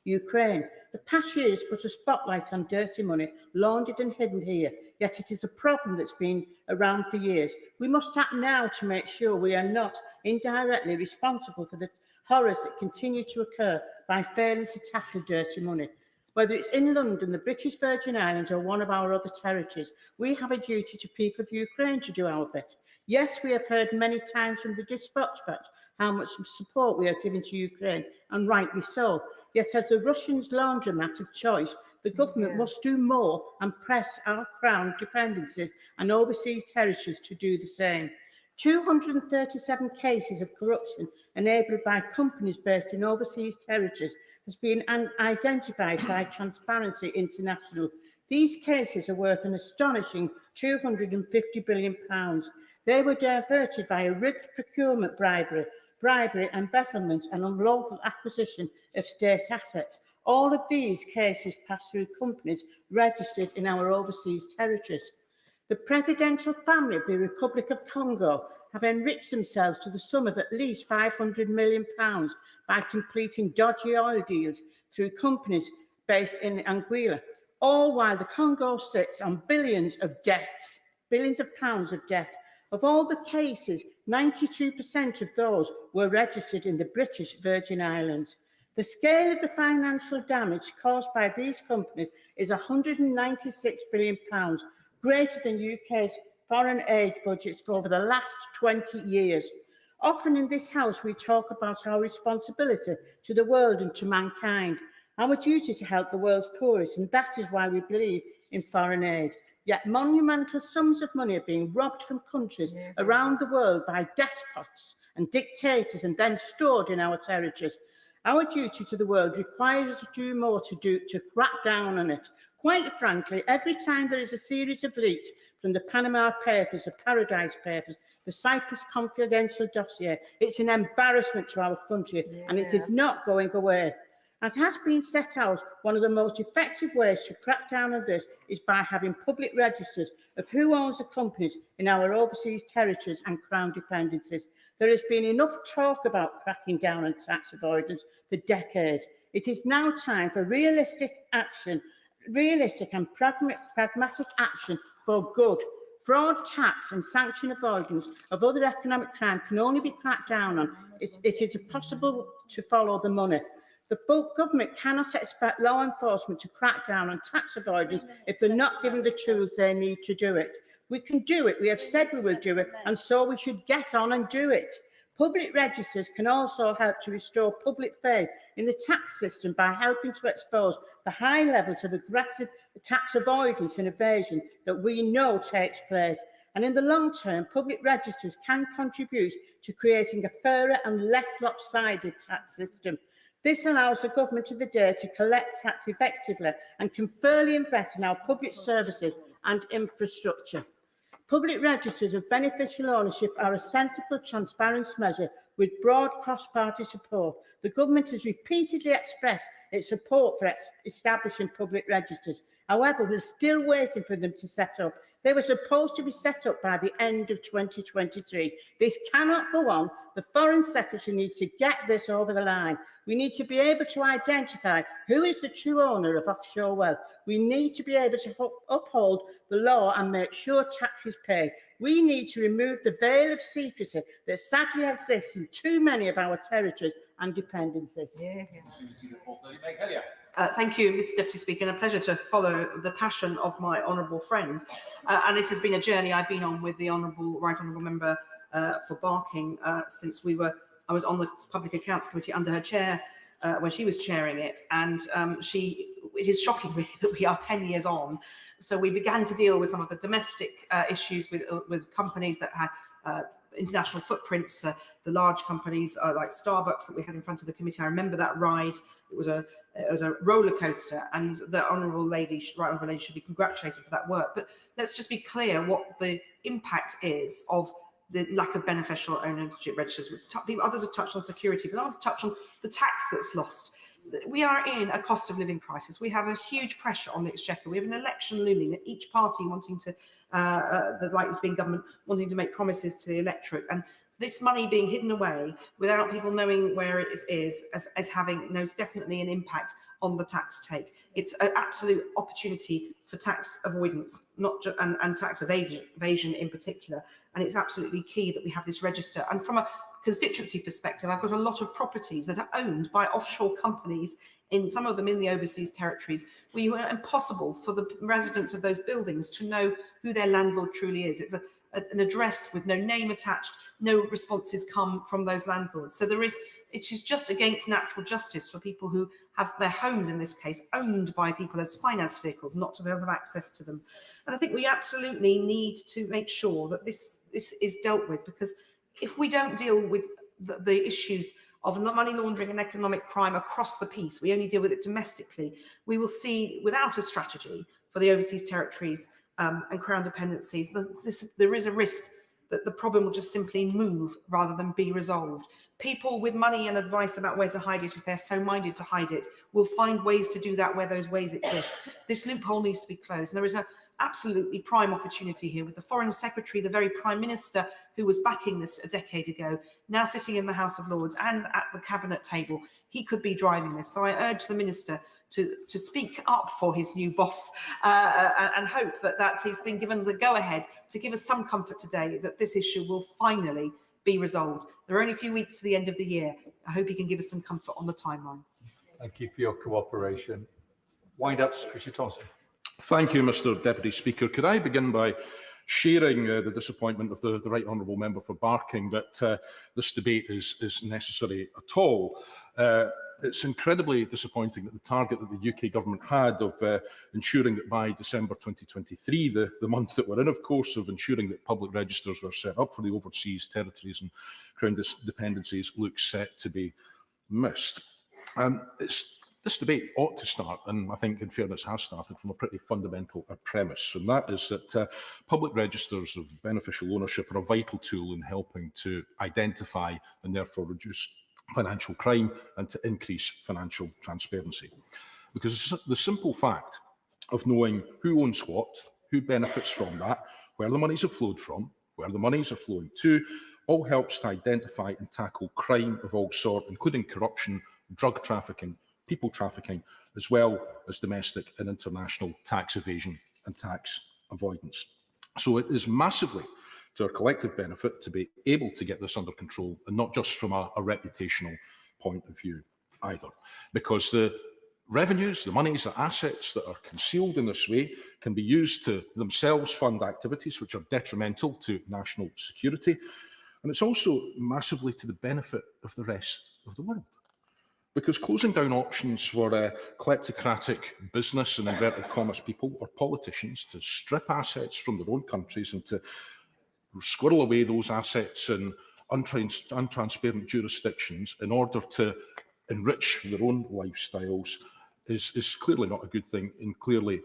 Ukraine. The past year has put a spotlight on dirty money, laundered and hidden here, yet it is a problem that's been around for years. We must act now to make sure we are not indirectly responsible for the horrors that continue to occur by failing to tackle dirty money. Whether it's in London, the British Virgin Islands, or one of our other territories, we have a duty to people of Ukraine to do our bit. Yes, we have heard many times from the dispatch how much support we are giving to Ukraine, and rightly so. Yet, as the Russians' laundromat of choice, the government must do more and press our Crown dependencies and overseas territories to do the same. 237 cases of corruption enabled by companies based in overseas territories has been identified by Transparency International. These cases are worth an astonishing £250 billion. They were diverted via rigged procurement bribery, embezzlement and unlawful acquisition of state assets. All of these cases pass through companies registered in our overseas territories. The presidential family of the Republic of Congo have enriched themselves to the sum of at least £500 million by completing dodgy oil deals through companies based in Anguilla, all while the Congo sits on billions of pounds of debt. Of all the cases, 92% of those were registered in the British Virgin Islands. The scale of the financial damage caused by these companies is £196 billion, greater than UK's foreign aid budgets for over the last 20 years. Often in this House, we talk about our responsibility to the world and to mankind, our duty to help the world's poorest, and that is why we believe in foreign aid. Yet monumental sums of money are being robbed from countries around the world by despots and dictators and then stored in our territories. Our duty to the world requires us to do more to crack down on it. Quite frankly, every time there is a series of leaks from the Panama Papers, the Paradise Papers, the Cyprus Confidential dossier, it's an embarrassment to our country, and it is not going away. As has been set out, one of the most effective ways to crack down on this is by having public registers of who owns the companies in our overseas territories and Crown dependencies. There has been enough talk about cracking down on tax avoidance for decades. It is now time for realistic and pragmatic action for good. Fraud, tax and sanction avoidance of other economic crime can only be cracked down on. It is possible to follow the money. The government cannot expect law enforcement to crack down on tax avoidance if they're not given the tools they need to do it. We can do it. We have said we will do it, and so we should get on and do it. Public registers can also help to restore public faith in the tax system by helping to expose the high levels of aggressive tax avoidance and evasion that we know takes place. And in the long term, public registers can contribute to creating a fairer and less lopsided tax system. This allows the government of the day to collect tax effectively and can fairly invest in our public services and infrastructure. Public registers of beneficial ownership are a sensible, transparent measure with broad cross-party support. The government has repeatedly expressed its support for establishing public registers. However, we're still waiting for them to set up. They were supposed to be set up by the end of 2023. This cannot go on. The Foreign Secretary needs to get this over the line. We need to be able to identify who is the true owner of offshore wealth. We need to be able to uphold the law and make sure tax is paid. We need to remove the veil of secrecy that sadly exists in too many of our territories and dependencies. Thank you, Mr Deputy Speaker, and a pleasure to follow the passion of my honourable friend. And it has been a journey I've been on with the Right Honourable Member for Barking since I was on the Public Accounts Committee under her chair when she was chairing it, and it is shocking really that we are 10 years on. So we began to deal with some of the domestic issues with companies that had international footprints, the large companies like Starbucks that we had in front of the committee. I remember that ride. It was a roller coaster, and the right honourable lady should be congratulated for that work. But let's just be clear what the impact is of the lack of beneficial ownership registers. Others have touched on security, but I want to touch on the tax that's lost. We are in a cost of living crisis. We have a huge pressure on the exchequer. We have an election looming, at each party wanting to, the likely to be in government, wanting to make promises to the electorate. And this money being hidden away without people knowing where it is as having most definitely an impact on the tax take. It's an absolute opportunity for tax avoidance, not just, and tax evasion in particular. And it's absolutely key that we have this register. And from a constituency perspective, I've got a lot of properties that are owned by offshore companies, in some of them in the overseas territories, where it is impossible for the residents of those buildings to know who their landlord truly is. It's an address with no name attached, no responses come from those landlords. So it is just against natural justice for people who have their homes, in this case, owned by people as finance vehicles, not to be able to have access to them. And I think we absolutely need to make sure that this is dealt with, because if we don't deal with the issues of money laundering and economic crime across the piece, we only deal with it domestically, we will see, without a strategy for the overseas territories and crown dependencies, there is a risk that the problem will just simply move rather than be resolved. People with money and advice about where to hide it, if they're so minded to hide it, will find ways to do that where those ways exist. This loophole needs to be closed. And there is an absolutely prime opportunity here with the Foreign Secretary, the very Prime Minister who was backing this a decade ago, now sitting in the House of Lords and at the Cabinet table. He could be driving this. So I urge the Minister to speak up for his new boss and hope that he's been given the go-ahead to give us some comfort today that this issue will finally be resolved. There are only a few weeks to the end of the year. I hope he can give us some comfort on the timeline. Thank you for your cooperation. Wind-ups, Richard Thompson. Thank you, Mr Deputy Speaker. Could I begin by sharing the disappointment of the Right Honourable Member for Barking that this debate is necessary at all. It's incredibly disappointing that the target that the UK government had of ensuring that by December 2023, the month that we're in, of course, of ensuring that public registers were set up for the overseas territories and crown dependencies looks set to be missed. This debate ought to start, and I think in fairness has started, from a pretty fundamental premise, and that is that public registers of beneficial ownership are a vital tool in helping to identify and therefore reduce financial crime and to increase financial transparency. Because the simple fact of knowing who owns what, who benefits from that, where the monies have flowed from, where the monies are flowing to, all helps to identify and tackle crime of all sorts, including corruption, drug trafficking, people trafficking, as well as domestic and international tax evasion and tax avoidance. So it is massively to our collective benefit to be able to get this under control, and not just from a reputational point of view either. Because the revenues, the monies, the assets that are concealed in this way can be used to themselves fund activities which are detrimental to national security. And it's also massively to the benefit of the rest of the world. Because closing down options for kleptocratic business and inverted commas people or politicians to strip assets from their own countries and to squirrel away those assets in untransparent jurisdictions in order to enrich their own lifestyles is clearly not a good thing, and clearly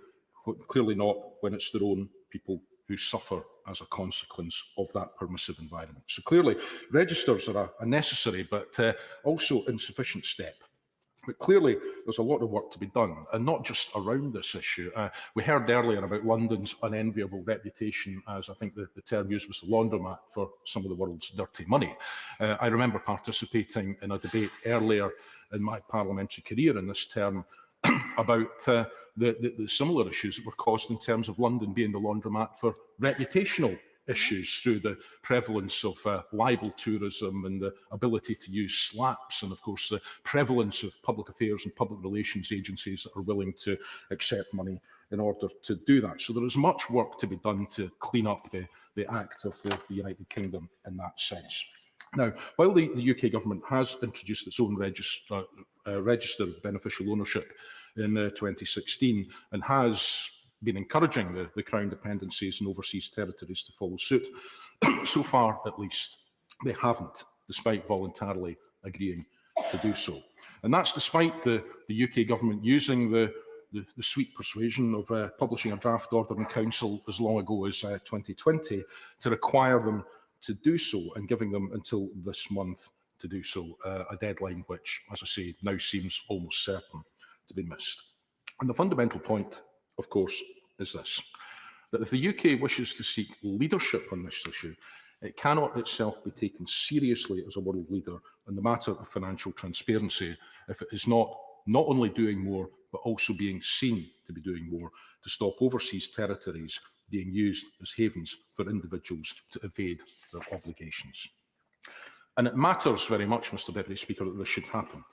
not when it's their own people who suffer as a consequence of that permissive environment. So clearly, registers are a necessary but also insufficient step. But clearly, there's a lot of work to be done, and not just around this issue. We heard earlier about London's unenviable reputation, as I think the term used was the laundromat for some of the world's dirty money. I remember participating in a debate earlier in my parliamentary career in this term about the similar issues that were caused in terms of London being the laundromat for reputational issues through the prevalence of libel tourism and the ability to use slaps, and of course the prevalence of public affairs and public relations agencies that are willing to accept money in order to do that. So there is much work to be done to clean up the act of the United Kingdom in that sense. Now, while the UK government has introduced its own register of beneficial ownership in 2016 and has been encouraging the Crown dependencies and overseas territories to follow suit, so far at least, they haven't, despite voluntarily agreeing to do so. And that's despite the UK government using the sweet persuasion of publishing a draft order in Council as long ago as 2020 to require them to do so, and giving them until this month to do so, a deadline which, as I say, now seems almost certain to be missed. And the fundamental point, of course, is this: that if the UK wishes to seek leadership on this issue, it cannot itself be taken seriously as a world leader in the matter of financial transparency if it is not only doing more, but also being seen to be doing more to stop overseas territories being used as havens for individuals to evade their obligations. And it matters very much, Mr Deputy Speaker, that this should happen.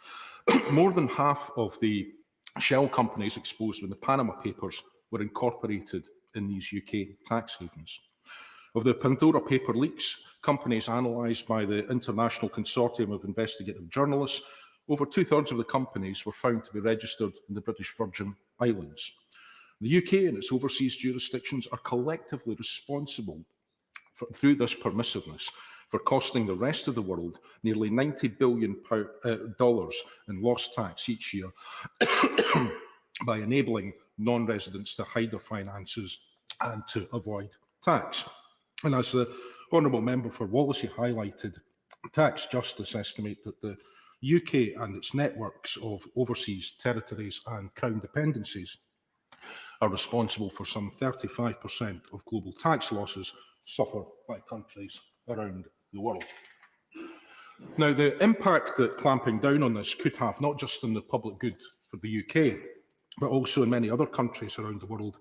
More than half of the shell companies exposed in the Panama Papers were incorporated in these UK tax havens. Of the Pandora paper leaks, companies analysed by the International Consortium of Investigative Journalists, over 2/3 of the companies were found to be registered in the British Virgin Islands. The UK and its overseas jurisdictions are collectively responsible through this permissiveness for costing the rest of the world nearly $90 billion in lost tax each year by enabling non-residents to hide their finances and to avoid tax. And as the Honourable Member for Wallasey highlighted, Tax Justice estimate that the UK and its networks of overseas territories and Crown dependencies are responsible for some 35% of global tax losses suffered by countries around the world. Now, the impact that clamping down on this could have, not just in the public good for the UK, but also in many other countries around the world,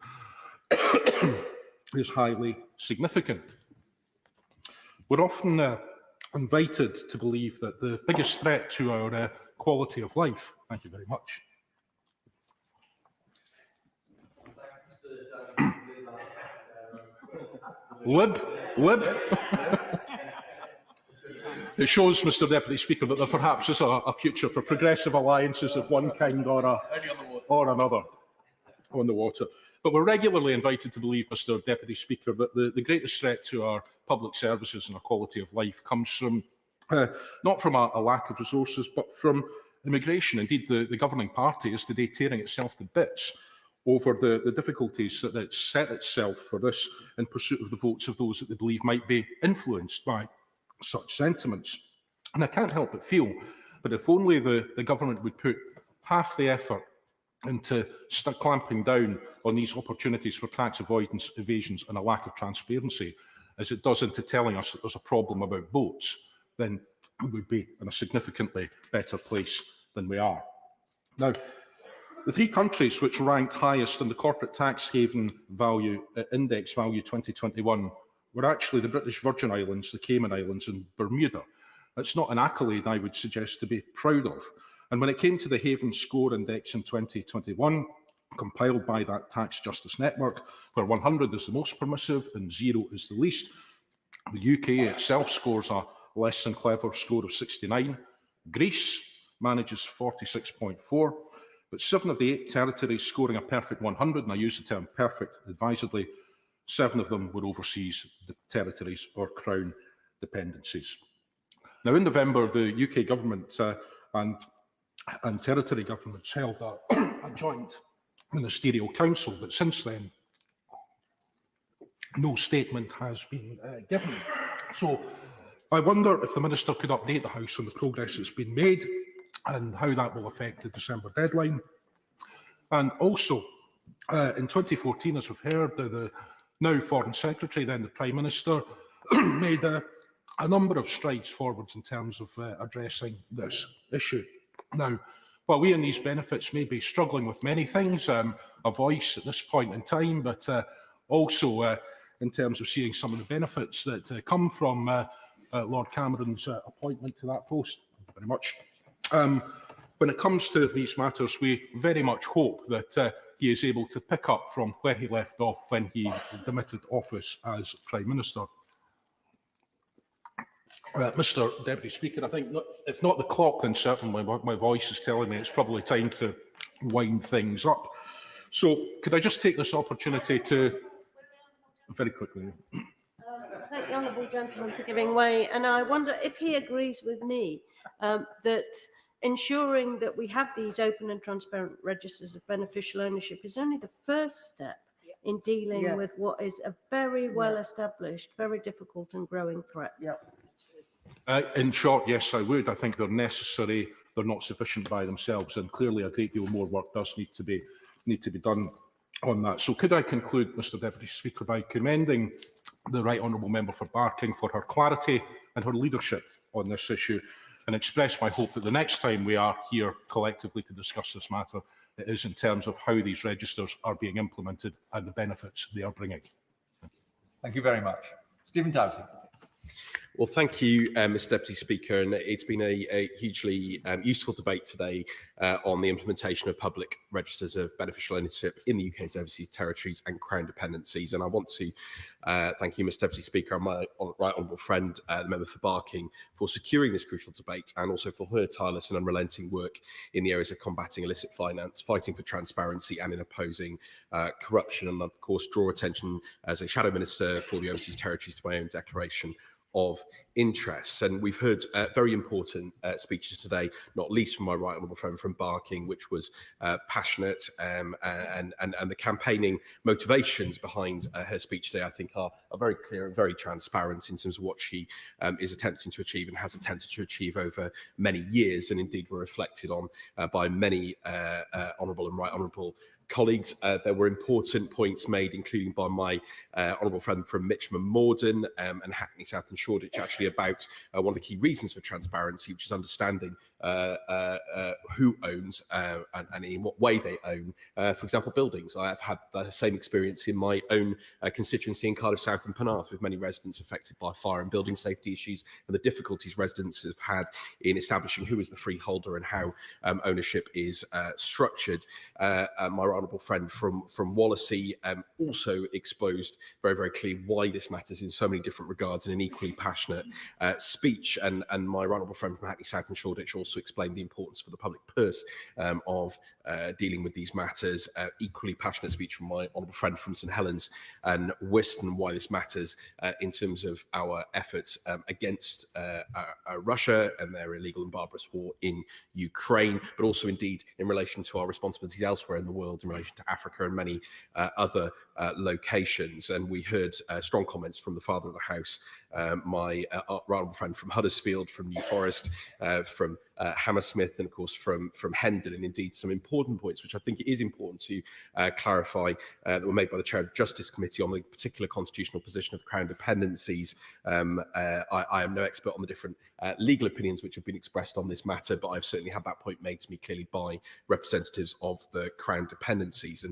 is highly significant. We're often invited to believe that the biggest threat to our quality of life, thank you very much, Lib. It shows, Mr Deputy Speaker, that there perhaps is a future for progressive alliances of one kind or another on the water. But we're regularly invited to believe, Mr Deputy Speaker, that the greatest threat to our public services and our quality of life comes from, not from a lack of resources, but from immigration. Indeed, the governing party is today tearing itself to bits over the difficulties that it's set itself for this in pursuit of the votes of those that they believe might be influenced by such sentiments. And I can't help but feel that if only the government would put half the effort into clamping down on these opportunities for tax avoidance, evasions and a lack of transparency as it does into telling us that there's a problem about boats, then we would be in a significantly better place than we are. Now, the three countries which ranked highest in the corporate tax haven value index value 2021 were actually the British Virgin Islands, the Cayman Islands and Bermuda. It's not an accolade I would suggest to be proud of. And when it came to the Haven Score Index in 2021, compiled by that Tax Justice Network, where 100 is the most permissive and 0 is the least, the UK itself scores a less than clever score of 69. Greece manages 46.4, but 7 of the 8 territories scoring a perfect 100, and I use the term perfect advisedly, 7 of them were overseas territories or Crown dependencies. Now, in November, the UK government and territory governments held a joint ministerial council, but since then, no statement has been given. So I wonder if the Minister could update the House on the progress that's been made and how that will affect the December deadline. And also, in 2014, as we've heard, the now Foreign Secretary, then the Prime Minister, made a number of strides forwards in terms of addressing this issue. Now, while we in these benefits may be struggling with many things, a voice at this point in time, but also in terms of seeing some of the benefits that come from Lord Cameron's appointment to that post. Thank you very much. When it comes to these matters, we very much hope that he is able to pick up from where he left off when he demitted office as Prime Minister. Mr Deputy Speaker, I think if not the clock, then certainly my voice is telling me it's probably time to wind things up. So could I just take this opportunity to, very quickly. Thank you, honourable gentleman for giving way, and I wonder if he agrees with me that ensuring that we have these open and transparent registers of beneficial ownership is only the first step in dealing with what is a very well established, very difficult and growing threat. In short, yes, I would. I think they're necessary. They're not sufficient by themselves, and clearly a great deal more work does need to be done on that. So could I conclude, Mr Deputy Speaker, by commending the Right Honourable Member for Barking for her clarity and her leadership on this issue, and express my hope that the next time we are here collectively to discuss this matter, it is in terms of how these registers are being implemented and the benefits they are bringing. Thank you very much. Stephen Doughty. Well, thank you, Mr Deputy Speaker, and it's been a hugely useful debate today on the implementation of public registers of beneficial ownership in the UK's overseas territories and Crown dependencies. And I want to thank you, Mr Deputy Speaker, and my right honourable friend, the member for Barking, for securing this crucial debate, and also for her tireless and unrelenting work in the areas of combating illicit finance, fighting for transparency, and in opposing corruption. And of course, draw attention as a Shadow Minister for the overseas territories to my own declaration of interests. And we've heard very important speeches today, not least from my right honourable friend from Barking, which was passionate, and the campaigning motivations behind her speech today, I think, are very clear and very transparent in terms of what she is attempting to achieve and has attempted to achieve over many years, and indeed were reflected on by many honourable and right honourable colleagues. There were important points made, including by my honourable friend from Mitcham and Morden and Hackney South and Shoreditch, actually about one of the key reasons for transparency, which is understanding who owns and in what way they own, for example, buildings. I have had the same experience in my own constituency in Cardiff South and Penarth, with many residents affected by fire and building safety issues, and the difficulties residents have had in establishing who is the freeholder and how ownership is structured. My honourable friend from Wallasey also exposed very, very clearly why this matters in so many different regards in an equally passionate speech. And my honourable friend from Hackney South and Shoreditch also explained the importance for the public purse of dealing with these matters. Equally passionate speech from my honourable friend from St Helens and Whiston, why this matters in terms of our efforts against Russia and their illegal and barbarous war in Ukraine, but also indeed in relation to our responsibilities elsewhere in the world in relation to Africa and many other locations. And we heard strong comments from the father of the house, my honourable friend from Huddersfield, from New Forest, from Hammersmith, and of course from Hendon, and indeed some important points which I think it is important to clarify that were made by the Chair of the Justice Committee on the particular constitutional position of Crown dependencies. I am no expert on the different legal opinions which have been expressed on this matter, but I've certainly had that point made to me clearly by representatives of the Crown dependencies.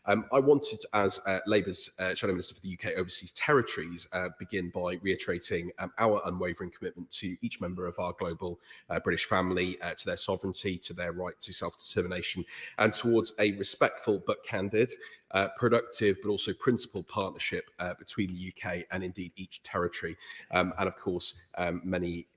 And I wanted, as Labour's Shadow Minister for the UK Overseas Territories, begin by reiterating our unwavering commitment to each member of our global British family, to their sovereignty, to their right to self-determination, and towards a respectful but candid, productive but also principled partnership between the UK and indeed each territory. And of course, many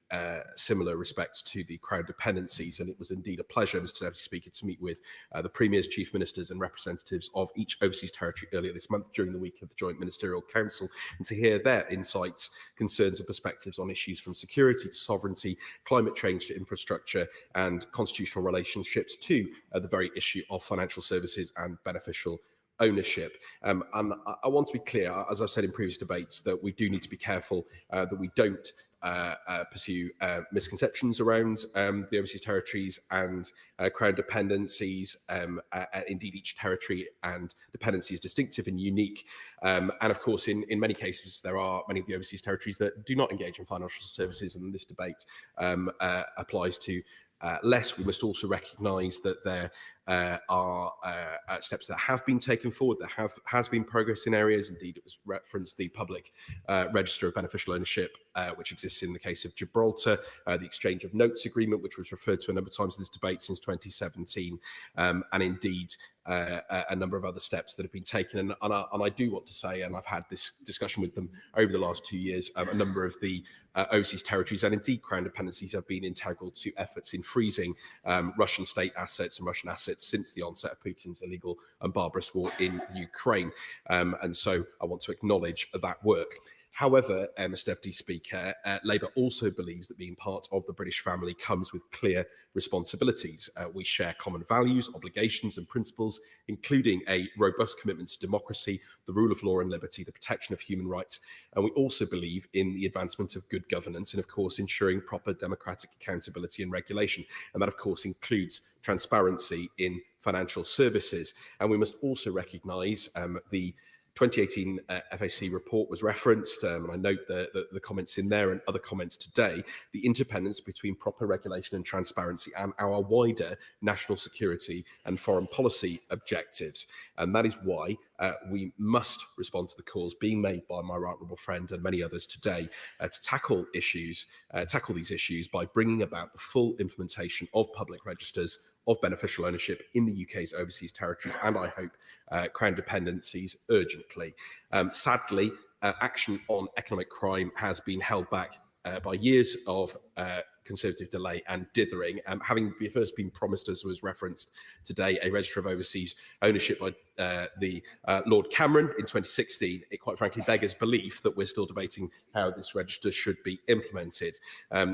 similar respects to the Crown dependencies. And it was indeed a pleasure, Mr Deputy Speaker, to meet with the Premiers, Chief Ministers and representatives of each overseas territory earlier this month during the week of the Joint Ministerial Council, and to hear their insights, concerns and perspectives on issues from security to sovereignty, climate change to infrastructure and constitutional relationships to the very issue of financial services and beneficial ownership. And I want to be clear, as I've said in previous debates, that we do need to be careful that we don't pursue misconceptions around the overseas territories and Crown dependencies. Indeed, each territory and dependency is distinctive and unique. And of course, in many cases, there are many of the overseas territories that do not engage in financial services, and this debate applies to less. We must also recognise that there are steps that have been taken forward, there has been progress in areas. Indeed, it was referenced the public register of beneficial ownership, which exists in the case of Gibraltar, the exchange of notes agreement, which was referred to a number of times in this debate since 2017, and indeed a number of other steps that have been taken. And I do want to say, and I've had this discussion with them over the last 2 years, a number of the overseas territories and indeed Crown dependencies have been integral to efforts in freezing Russian state assets and Russian assets since the onset of Putin's illegal and barbarous war in Ukraine. And so I want to acknowledge that work. However, Mr Deputy Speaker, Labour also believes that being part of the British family comes with clear responsibilities. We share common values, obligations and principles, including a robust commitment to democracy, the rule of law and liberty, the protection of human rights, and we also believe in the advancement of good governance and, of course, ensuring proper democratic accountability and regulation. And that, of course, includes transparency in financial services. And we must also recognise the 2018 FAC report was referenced, and I note the comments in there and other comments today, the interdependence between proper regulation and transparency and our wider national security and foreign policy objectives. And that is why we must respond to the calls being made by my right honourable friend and many others today to tackle these issues by bringing about the full implementation of public registers of beneficial ownership in the UK's overseas territories and, I hope, Crown dependencies urgently. Sadly, action on economic crime has been held back by years of Conservative delay and dithering, having first been promised, as was referenced today, a register of overseas ownership by the Lord Cameron in 2016. It quite frankly beggars belief that we're still debating how this register should be implemented.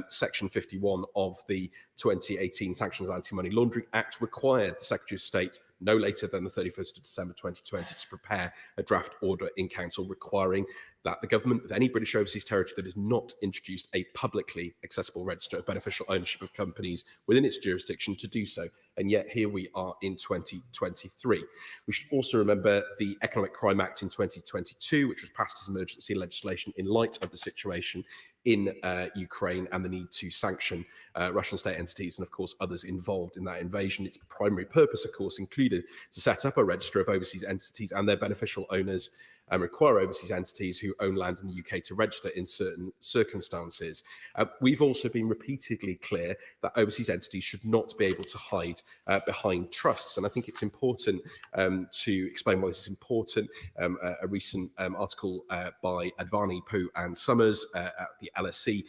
Section 51 of the 2018 Sanctions Anti-Money Laundering Act required the Secretary of State no later than the 31st of December 2020 to prepare a draft order in Council requiring that the government with any British overseas territory that has not introduced a publicly accessible register of beneficial ownership of companies within its jurisdiction to do so. And yet here we are in 2023. We should also remember the Economic Crime Act in 2022, which was passed as emergency legislation in light of the situation in Ukraine and the need to sanction Russian state entities and, of course, others involved in that invasion. Its primary purpose, of course, included to set up a register of overseas entities and their beneficial owners and require overseas entities who own land in the UK to register in certain circumstances. We've also been repeatedly clear that overseas entities should not be able to hide behind trusts. And I think it's important to explain why this is important. A recent article by Advani, Poo and Summers at the LSE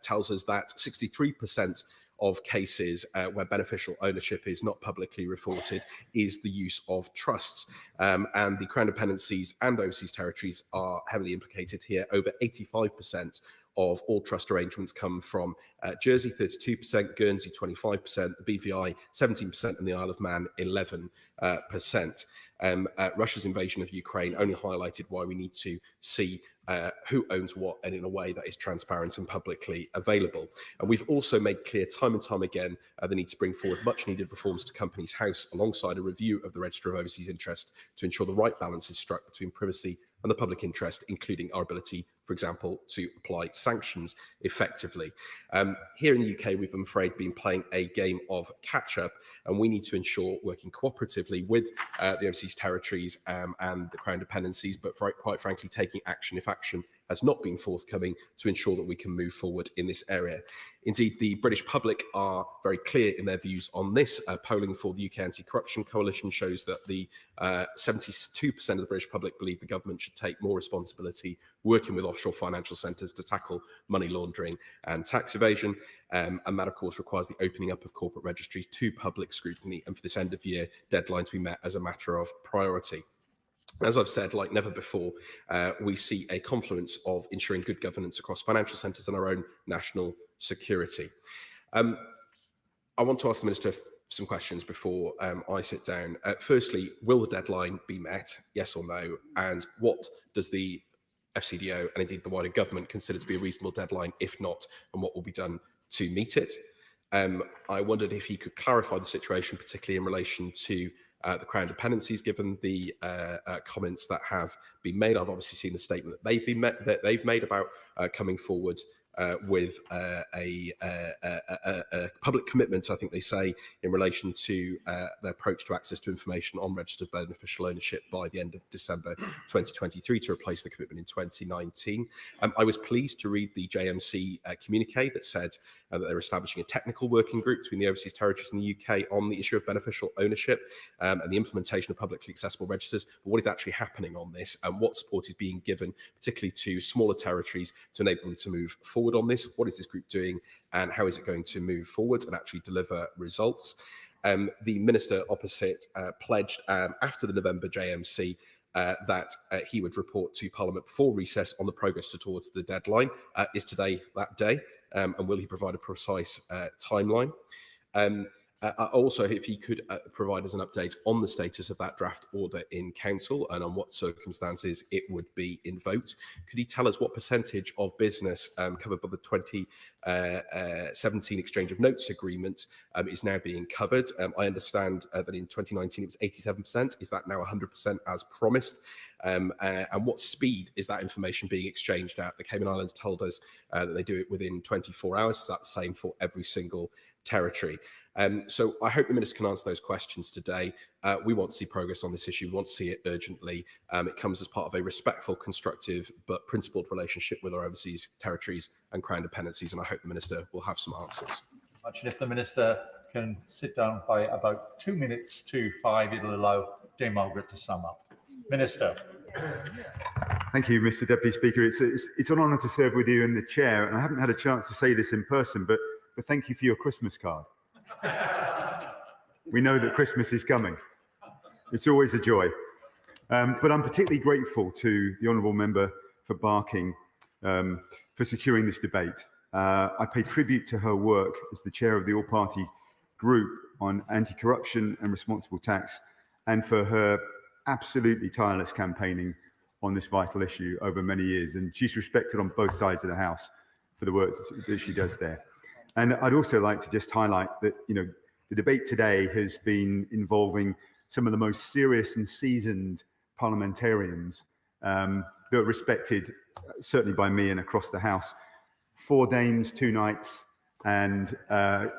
tells us that 63% of cases where beneficial ownership is not publicly reported is the use of trusts. And the Crown dependencies and overseas territories are heavily implicated here. Over 85% of all trust arrangements come from Jersey, 32%, Guernsey, 25%, the BVI, 17%, and the Isle of Man, 11%. Russia's invasion of Ukraine only highlighted why we need to see who owns what and in a way that is transparent and publicly available. And we've also made clear time and time again the need to bring forward much needed reforms to Companies House alongside a review of the Register of Overseas Interest to ensure the right balance is struck between privacy and the public interest, including our ability, for example, to apply sanctions effectively. Here in the UK, we've, I'm afraid, been playing a game of catch-up, and we need to ensure working cooperatively with the overseas territories and the Crown dependencies, but quite frankly, taking action if action has not been forthcoming to ensure that we can move forward in this area. Indeed, the British public are very clear in their views on this. Polling for the UK Anti-Corruption Coalition shows that the 72% of the British public believe the government should take more responsibility working with offshore financial centres to tackle money laundering and tax evasion. And that, of course, requires the opening up of corporate registries to public scrutiny and for this end of year deadline to be met as a matter of priority. As I've said, like never before, we see a confluence of ensuring good governance across financial centres and our own national security. I want to ask the Minister some questions before I sit down. Firstly, will the deadline be met, yes or no? And what does the FCDO and indeed the wider government consider to be a reasonable deadline? If not, and what will be done to meet it? I wondered if he could clarify the situation, particularly in relation to the Crown dependencies, given the comments that have been made. I've obviously seen the statement that they've made about coming forward with a public commitment, I think they say, in relation to their approach to access to information on registered beneficial ownership by the end of December 2023 to replace the commitment in 2019. I was pleased to read the JMC communique that said that they're establishing a technical working group between the overseas territories and the UK on the issue of beneficial ownership and the implementation of publicly accessible registers. But what is actually happening on this and what support is being given, particularly to smaller territories, to enable them to move forward on this? What is this group doing and how is it going to move forward and actually deliver results? The Minister opposite pledged after the November JMC that he would report to Parliament before recess on the progress towards the deadline. Is today that day? And will he provide a precise timeline? Also, if he could provide us an update on the status of that draft order in council and on what circumstances it would be invoked. Could he tell us what percentage of business covered by the 2017 exchange of notes agreement is now being covered? I understand that in 2019 it was 87%. Is that now 100% as promised? And what speed is that information being exchanged at? The Cayman Islands told us that they do it within 24 hours. Is that the same for every single territory? So I hope the Minister can answer those questions today. We want to see progress on this issue. We want to see it urgently. It comes as part of a respectful, constructive, but principled relationship with our overseas territories and Crown dependencies, and I hope the Minister will have some answers. Much, and if the Minister can sit down by about 2 minutes to 5, it'll allow Dame Margaret to sum up. Minister. Thank you, Mr. Deputy Speaker. It's an honour to serve with you in the chair, and I haven't had a chance to say this in person, but thank you for your Christmas card. We know that Christmas is coming. It's always a joy. But I'm particularly grateful to the Honourable Member for Barking for securing this debate. I pay tribute to her work as the chair of the all-party group on anti-corruption and responsible tax, and for her absolutely tireless campaigning on this vital issue over many years. And she's respected on both sides of the House for the work that she does there. And I'd also like to just highlight that, the debate today has been involving some of the most serious and seasoned parliamentarians that are respected, certainly by me and across the House. 4 dames, 2 nights, and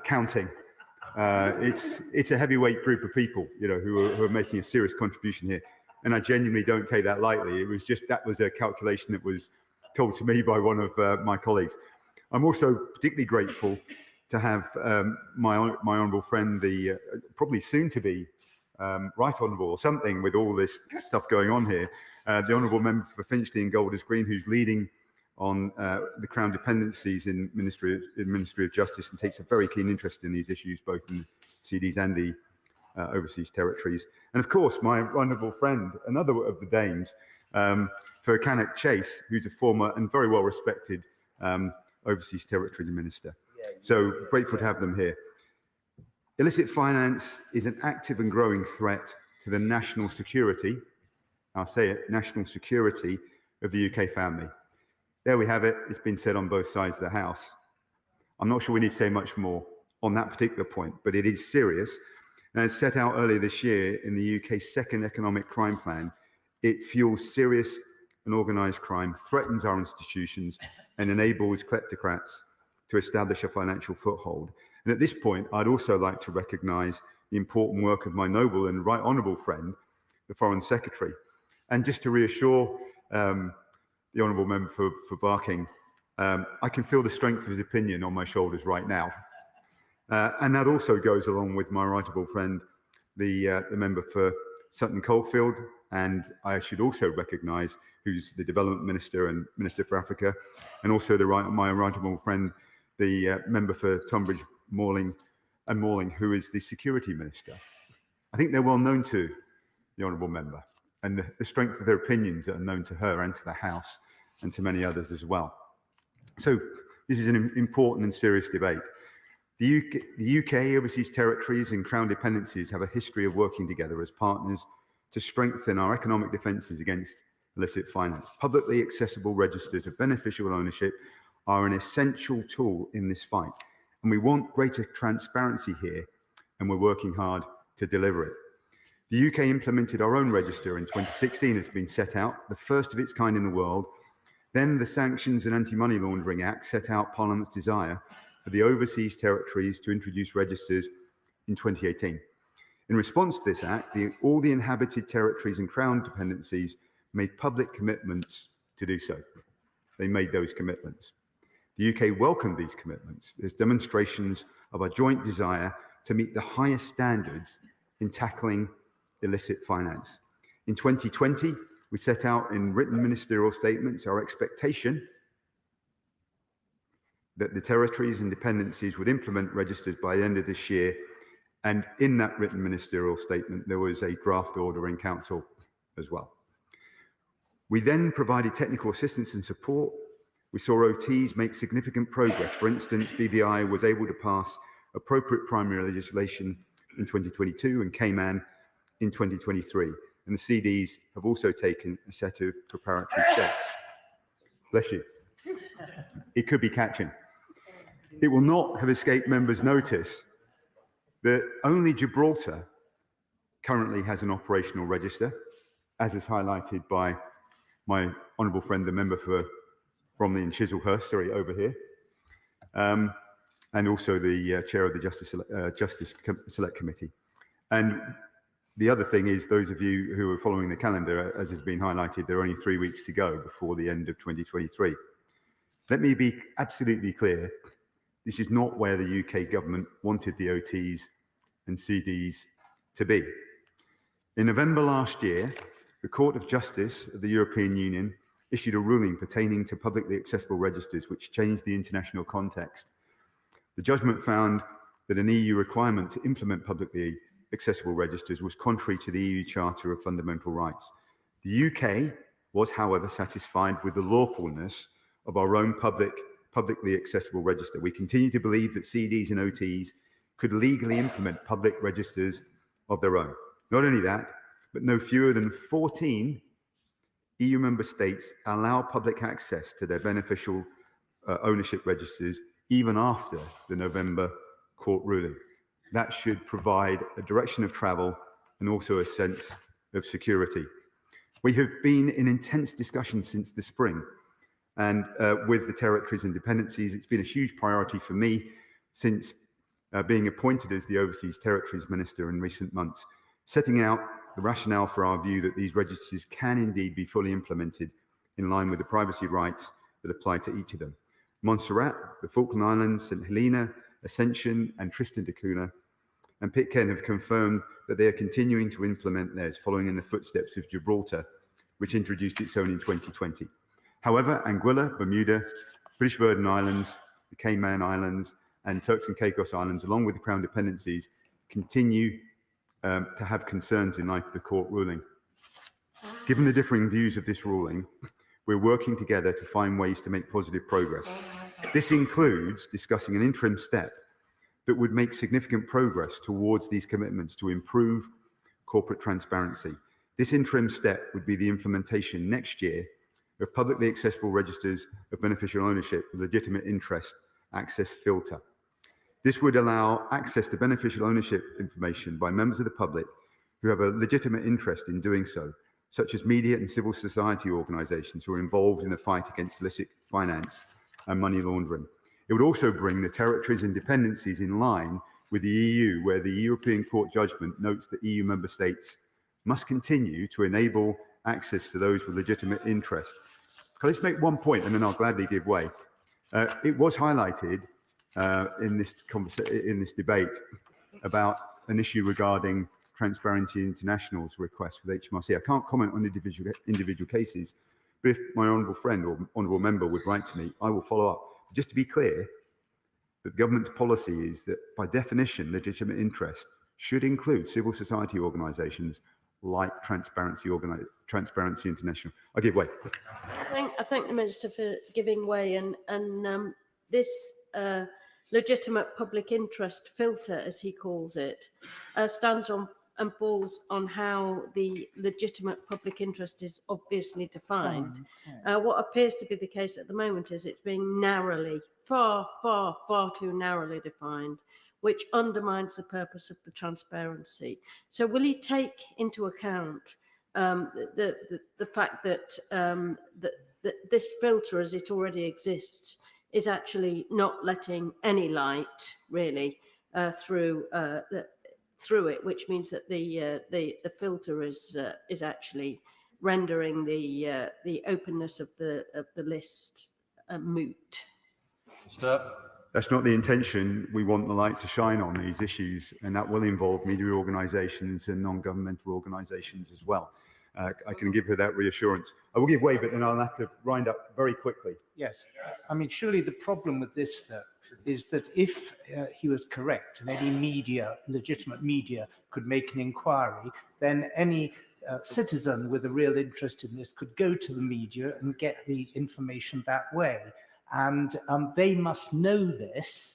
counting. It's a heavyweight group of people, who are making a serious contribution here. And I genuinely don't take that lightly. That was a calculation that was told to me by one of my colleagues. I'm also particularly grateful to have my honourable friend, the probably soon to be right honourable or something with all this stuff going on here, the honourable member for Finchley and Golders Green, who's leading on the Crown dependencies in Ministry of Justice and takes a very keen interest in these issues, both in CDs and the overseas territories. And of course, my honourable friend, another of the dames, for Cannock Chase, who's a former and very well respected overseas territories minister. So grateful to have them here. Illicit finance is an active and growing threat to the national security, I'll say it, national security of the UK family. There we have it. It's been said on both sides of the House. I'm not sure we need to say much more on that particular point, but it is serious. And as set out earlier this year in the UK's second economic crime plan, it fuels serious and organised crime, threatens our institutions, and enables kleptocrats to establish a financial foothold. And at this point, I'd also like to recognise the important work of my noble and right honourable friend, the Foreign Secretary. And just to reassure the honourable member for Barking, I can feel the strength of his opinion on my shoulders right now. And that also goes along with my right honourable friend, the member for Sutton Coldfield, and I should also recognise who's the Development Minister and Minister for Africa, and also my right honourable friend, the member for Tunbridge, Morling, who is the Security Minister. I think they're well known to the honourable member, and the strength of their opinions are known to her and to the House and to many others as well. So this is an important and serious debate. The UK, overseas territories and Crown dependencies have a history of working together as partners to strengthen our economic defences against illicit finance. Publicly accessible registers of beneficial ownership are an essential tool in this fight. And we want greater transparency here, and we're working hard to deliver it. The UK implemented our own register in 2016, it's been set out, the first of its kind in the world. Then the Sanctions and Anti-Money Laundering Act set out Parliament's desire for the overseas territories to introduce registers in 2018. In response to this act, all the inhabited territories and Crown dependencies made public commitments to do so. They made those commitments. The UK welcomed these commitments as demonstrations of our joint desire to meet the highest standards in tackling illicit finance. In 2020, we set out in written ministerial statements our expectation that the territories and dependencies would implement registers by the end of this year. And in that written ministerial statement, there was a draft order in council as well. We then provided technical assistance and support. We saw OTs make significant progress. For instance, BVI was able to pass appropriate primary legislation in 2022 and Cayman in 2023. And the CDs have also taken a set of preparatory steps. Bless you. It could be catching. It will not have escaped members' notice that only Gibraltar currently has an operational register, as is highlighted by my honourable friend, the member for Bromley and Chislehurst, sorry, over here, and also the chair of the Justice Select Committee. And the other thing is, those of you who are following the calendar, as has been highlighted, there are only 3 weeks to go before the end of 2023. Let me be absolutely clear. This is not where the UK government wanted the OTs and CDs to be. In November last year, the Court of Justice of the European Union issued a ruling pertaining to publicly accessible registers, which changed the international context. The judgment found that an EU requirement to implement publicly accessible registers was contrary to the EU Charter of Fundamental Rights. The UK was, however, satisfied with the lawfulness of our own publicly accessible register. We continue to believe that CDs and OTs could legally implement public registers of their own. Not only that, but no fewer than 14 EU member states allow public access to their beneficial ownership registers even after the November court ruling. That should provide a direction of travel and also a sense of security. We have been in intense discussion since the spring, and with the territories and dependencies, it's been a huge priority for me since being appointed as the Overseas Territories Minister in recent months, setting out the rationale for our view that these registers can indeed be fully implemented in line with the privacy rights that apply to each of them. Montserrat, the Falkland Islands, St Helena, Ascension and Tristan da Cunha and Pitcairn have confirmed that they are continuing to implement theirs, following in the footsteps of Gibraltar, which introduced its own in 2020. However, Anguilla, Bermuda, British Virgin Islands, the Cayman Islands and Turks and Caicos Islands, along with the Crown dependencies, continue to have concerns in light of the court ruling. Given the differing views of this ruling, we're working together to find ways to make positive progress. This includes discussing an interim step that would make significant progress towards these commitments to improve corporate transparency. This interim step would be the implementation next year of publicly accessible registers of beneficial ownership with legitimate interest access filter. This would allow access to beneficial ownership information by members of the public who have a legitimate interest in doing so, such as media and civil society organisations who are involved in the fight against illicit finance and money laundering. It would also bring the territories and dependencies in line with the EU, where the European Court judgment notes that EU member states must continue to enable access to those with legitimate interest. Let's make one point and then I'll gladly give way. It was highlighted in this debate about an issue regarding Transparency International's request for the HMRC. I can't comment on individual cases, but if my honourable friend or honourable member would write to me, I will follow up. Just to be clear, the government's policy is that by definition, legitimate interest should include civil society organisations like Transparency International. I give way. I thank the Minister for giving way, and this legitimate public interest filter, as he calls it, stands on and falls on how the legitimate public interest is obviously defined. What appears to be the case at the moment is it's being narrowly, far too narrowly defined, which undermines the purpose of the transparency. So will he take into account the fact that, that this filter, as it already exists, is actually not letting any light really through it, which means that the filter is actually rendering the openness of the list moot. That's not the intention. We want the light to shine on these issues, and that will involve media organisations and non-governmental organisations as well. I can give her that reassurance. I will give way, but then I'll have to wind up very quickly. Yes, I mean, surely the problem with this, though, is that if he was correct and any media, legitimate media, could make an inquiry, then any citizen with a real interest in this could go to the media and get the information that way. And they must know this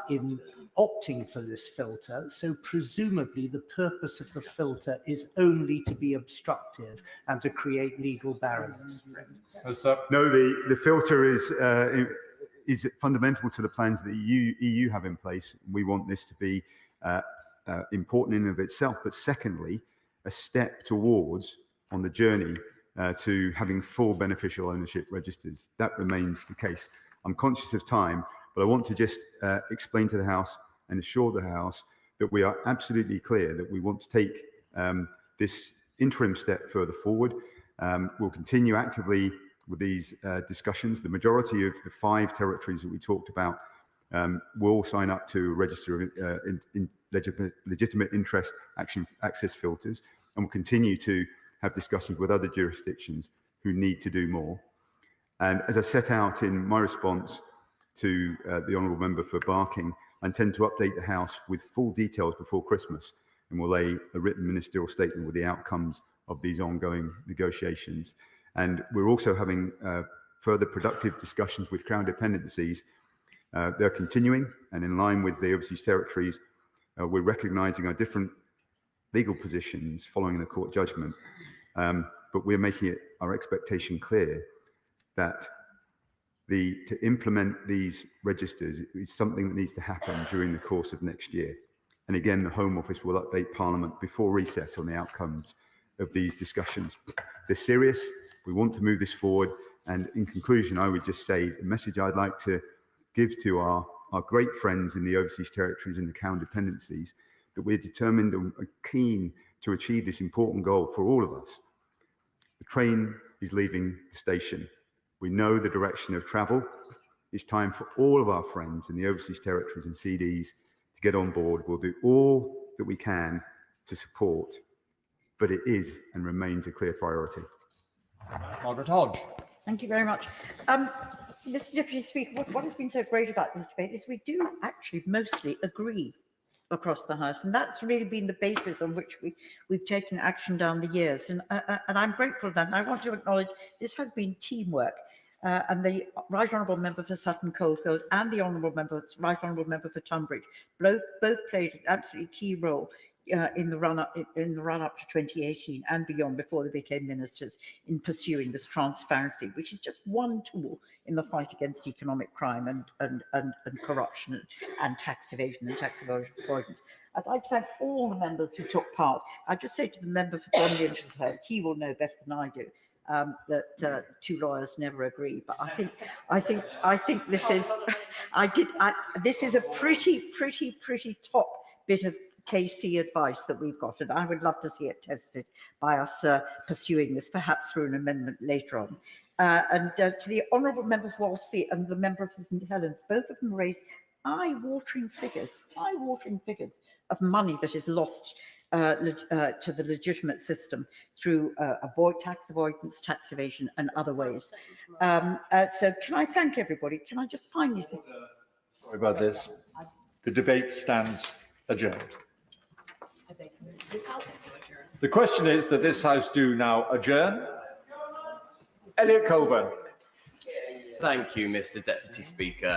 in opting for this filter. So presumably the purpose of the filter is only to be obstructive and to create legal barriers. No, the filter is fundamental to the plans that the EU have in place. We want this to be important in and of itself, but secondly, a step towards on the journey to having full beneficial ownership registers. That remains the case. I'm conscious of time, but I want to just explain to the House and assure the House that we are absolutely clear that we want to take this interim step further forward. We'll continue actively with these discussions. The majority of the 5 territories that we talked about will sign up to a register of legitimate interest access filters, and will continue to have discussions with other jurisdictions who need to do more. And as I set out in my response to the Honourable Member for Barking, I intend to update the House with full details before Christmas, and will lay a written ministerial statement with the outcomes of these ongoing negotiations. And we're also having further productive discussions with Crown dependencies. They're continuing, and in line with the overseas territories, we're recognising our different legal positions following the court judgment, but we're making it our expectation clear that to implement these registers is something that needs to happen during the course of next year. And again, the Home Office will update Parliament before recess on the outcomes of these discussions. They're serious. We want to move this forward. And in conclusion, I would just say the message I'd like to give to our great friends in the overseas territories and the Crown dependencies, that we're determined and keen to achieve this important goal for all of us. The train is leaving the station. We know the direction of travel. It's time for all of our friends in the overseas territories and CDs to get on board. We'll do all that we can to support, but it is and remains a clear priority. Margaret Hodge. Thank you very much. Mr. Deputy Speaker, what has been so great about this debate is we do actually mostly agree across the House, and that's really been the basis on which we've taken action down the years. And I'm grateful for that. And I want to acknowledge this has been teamwork. And the Right Honourable Member for Sutton Coldfield and the Right Honourable Member for Tunbridge both played an absolutely key role in the run up to 2018 and beyond, before they became ministers, in pursuing this transparency, which is just one tool in the fight against economic crime and corruption and tax evasion and tax avoidance. I'd like to thank all the members who took part. I just say to the member for Bromley and Chislehurst, he will know better than I do. That 2 lawyers never agree, but I think this is this is a pretty top bit of KC advice that we've got, and I would love to see it tested by us pursuing this, perhaps through an amendment later on. And to the Honourable Member for Walsey and the Member for St Helens, both of them raised eye-watering figures of money that is lost to the legitimate system through tax avoidance, tax evasion, and other ways. So can I thank everybody? Can I just finally say... Sorry about this. The debate stands adjourned. The question is that this House do now adjourn. Elliot Colburn. Thank you, Mr. Deputy Speaker.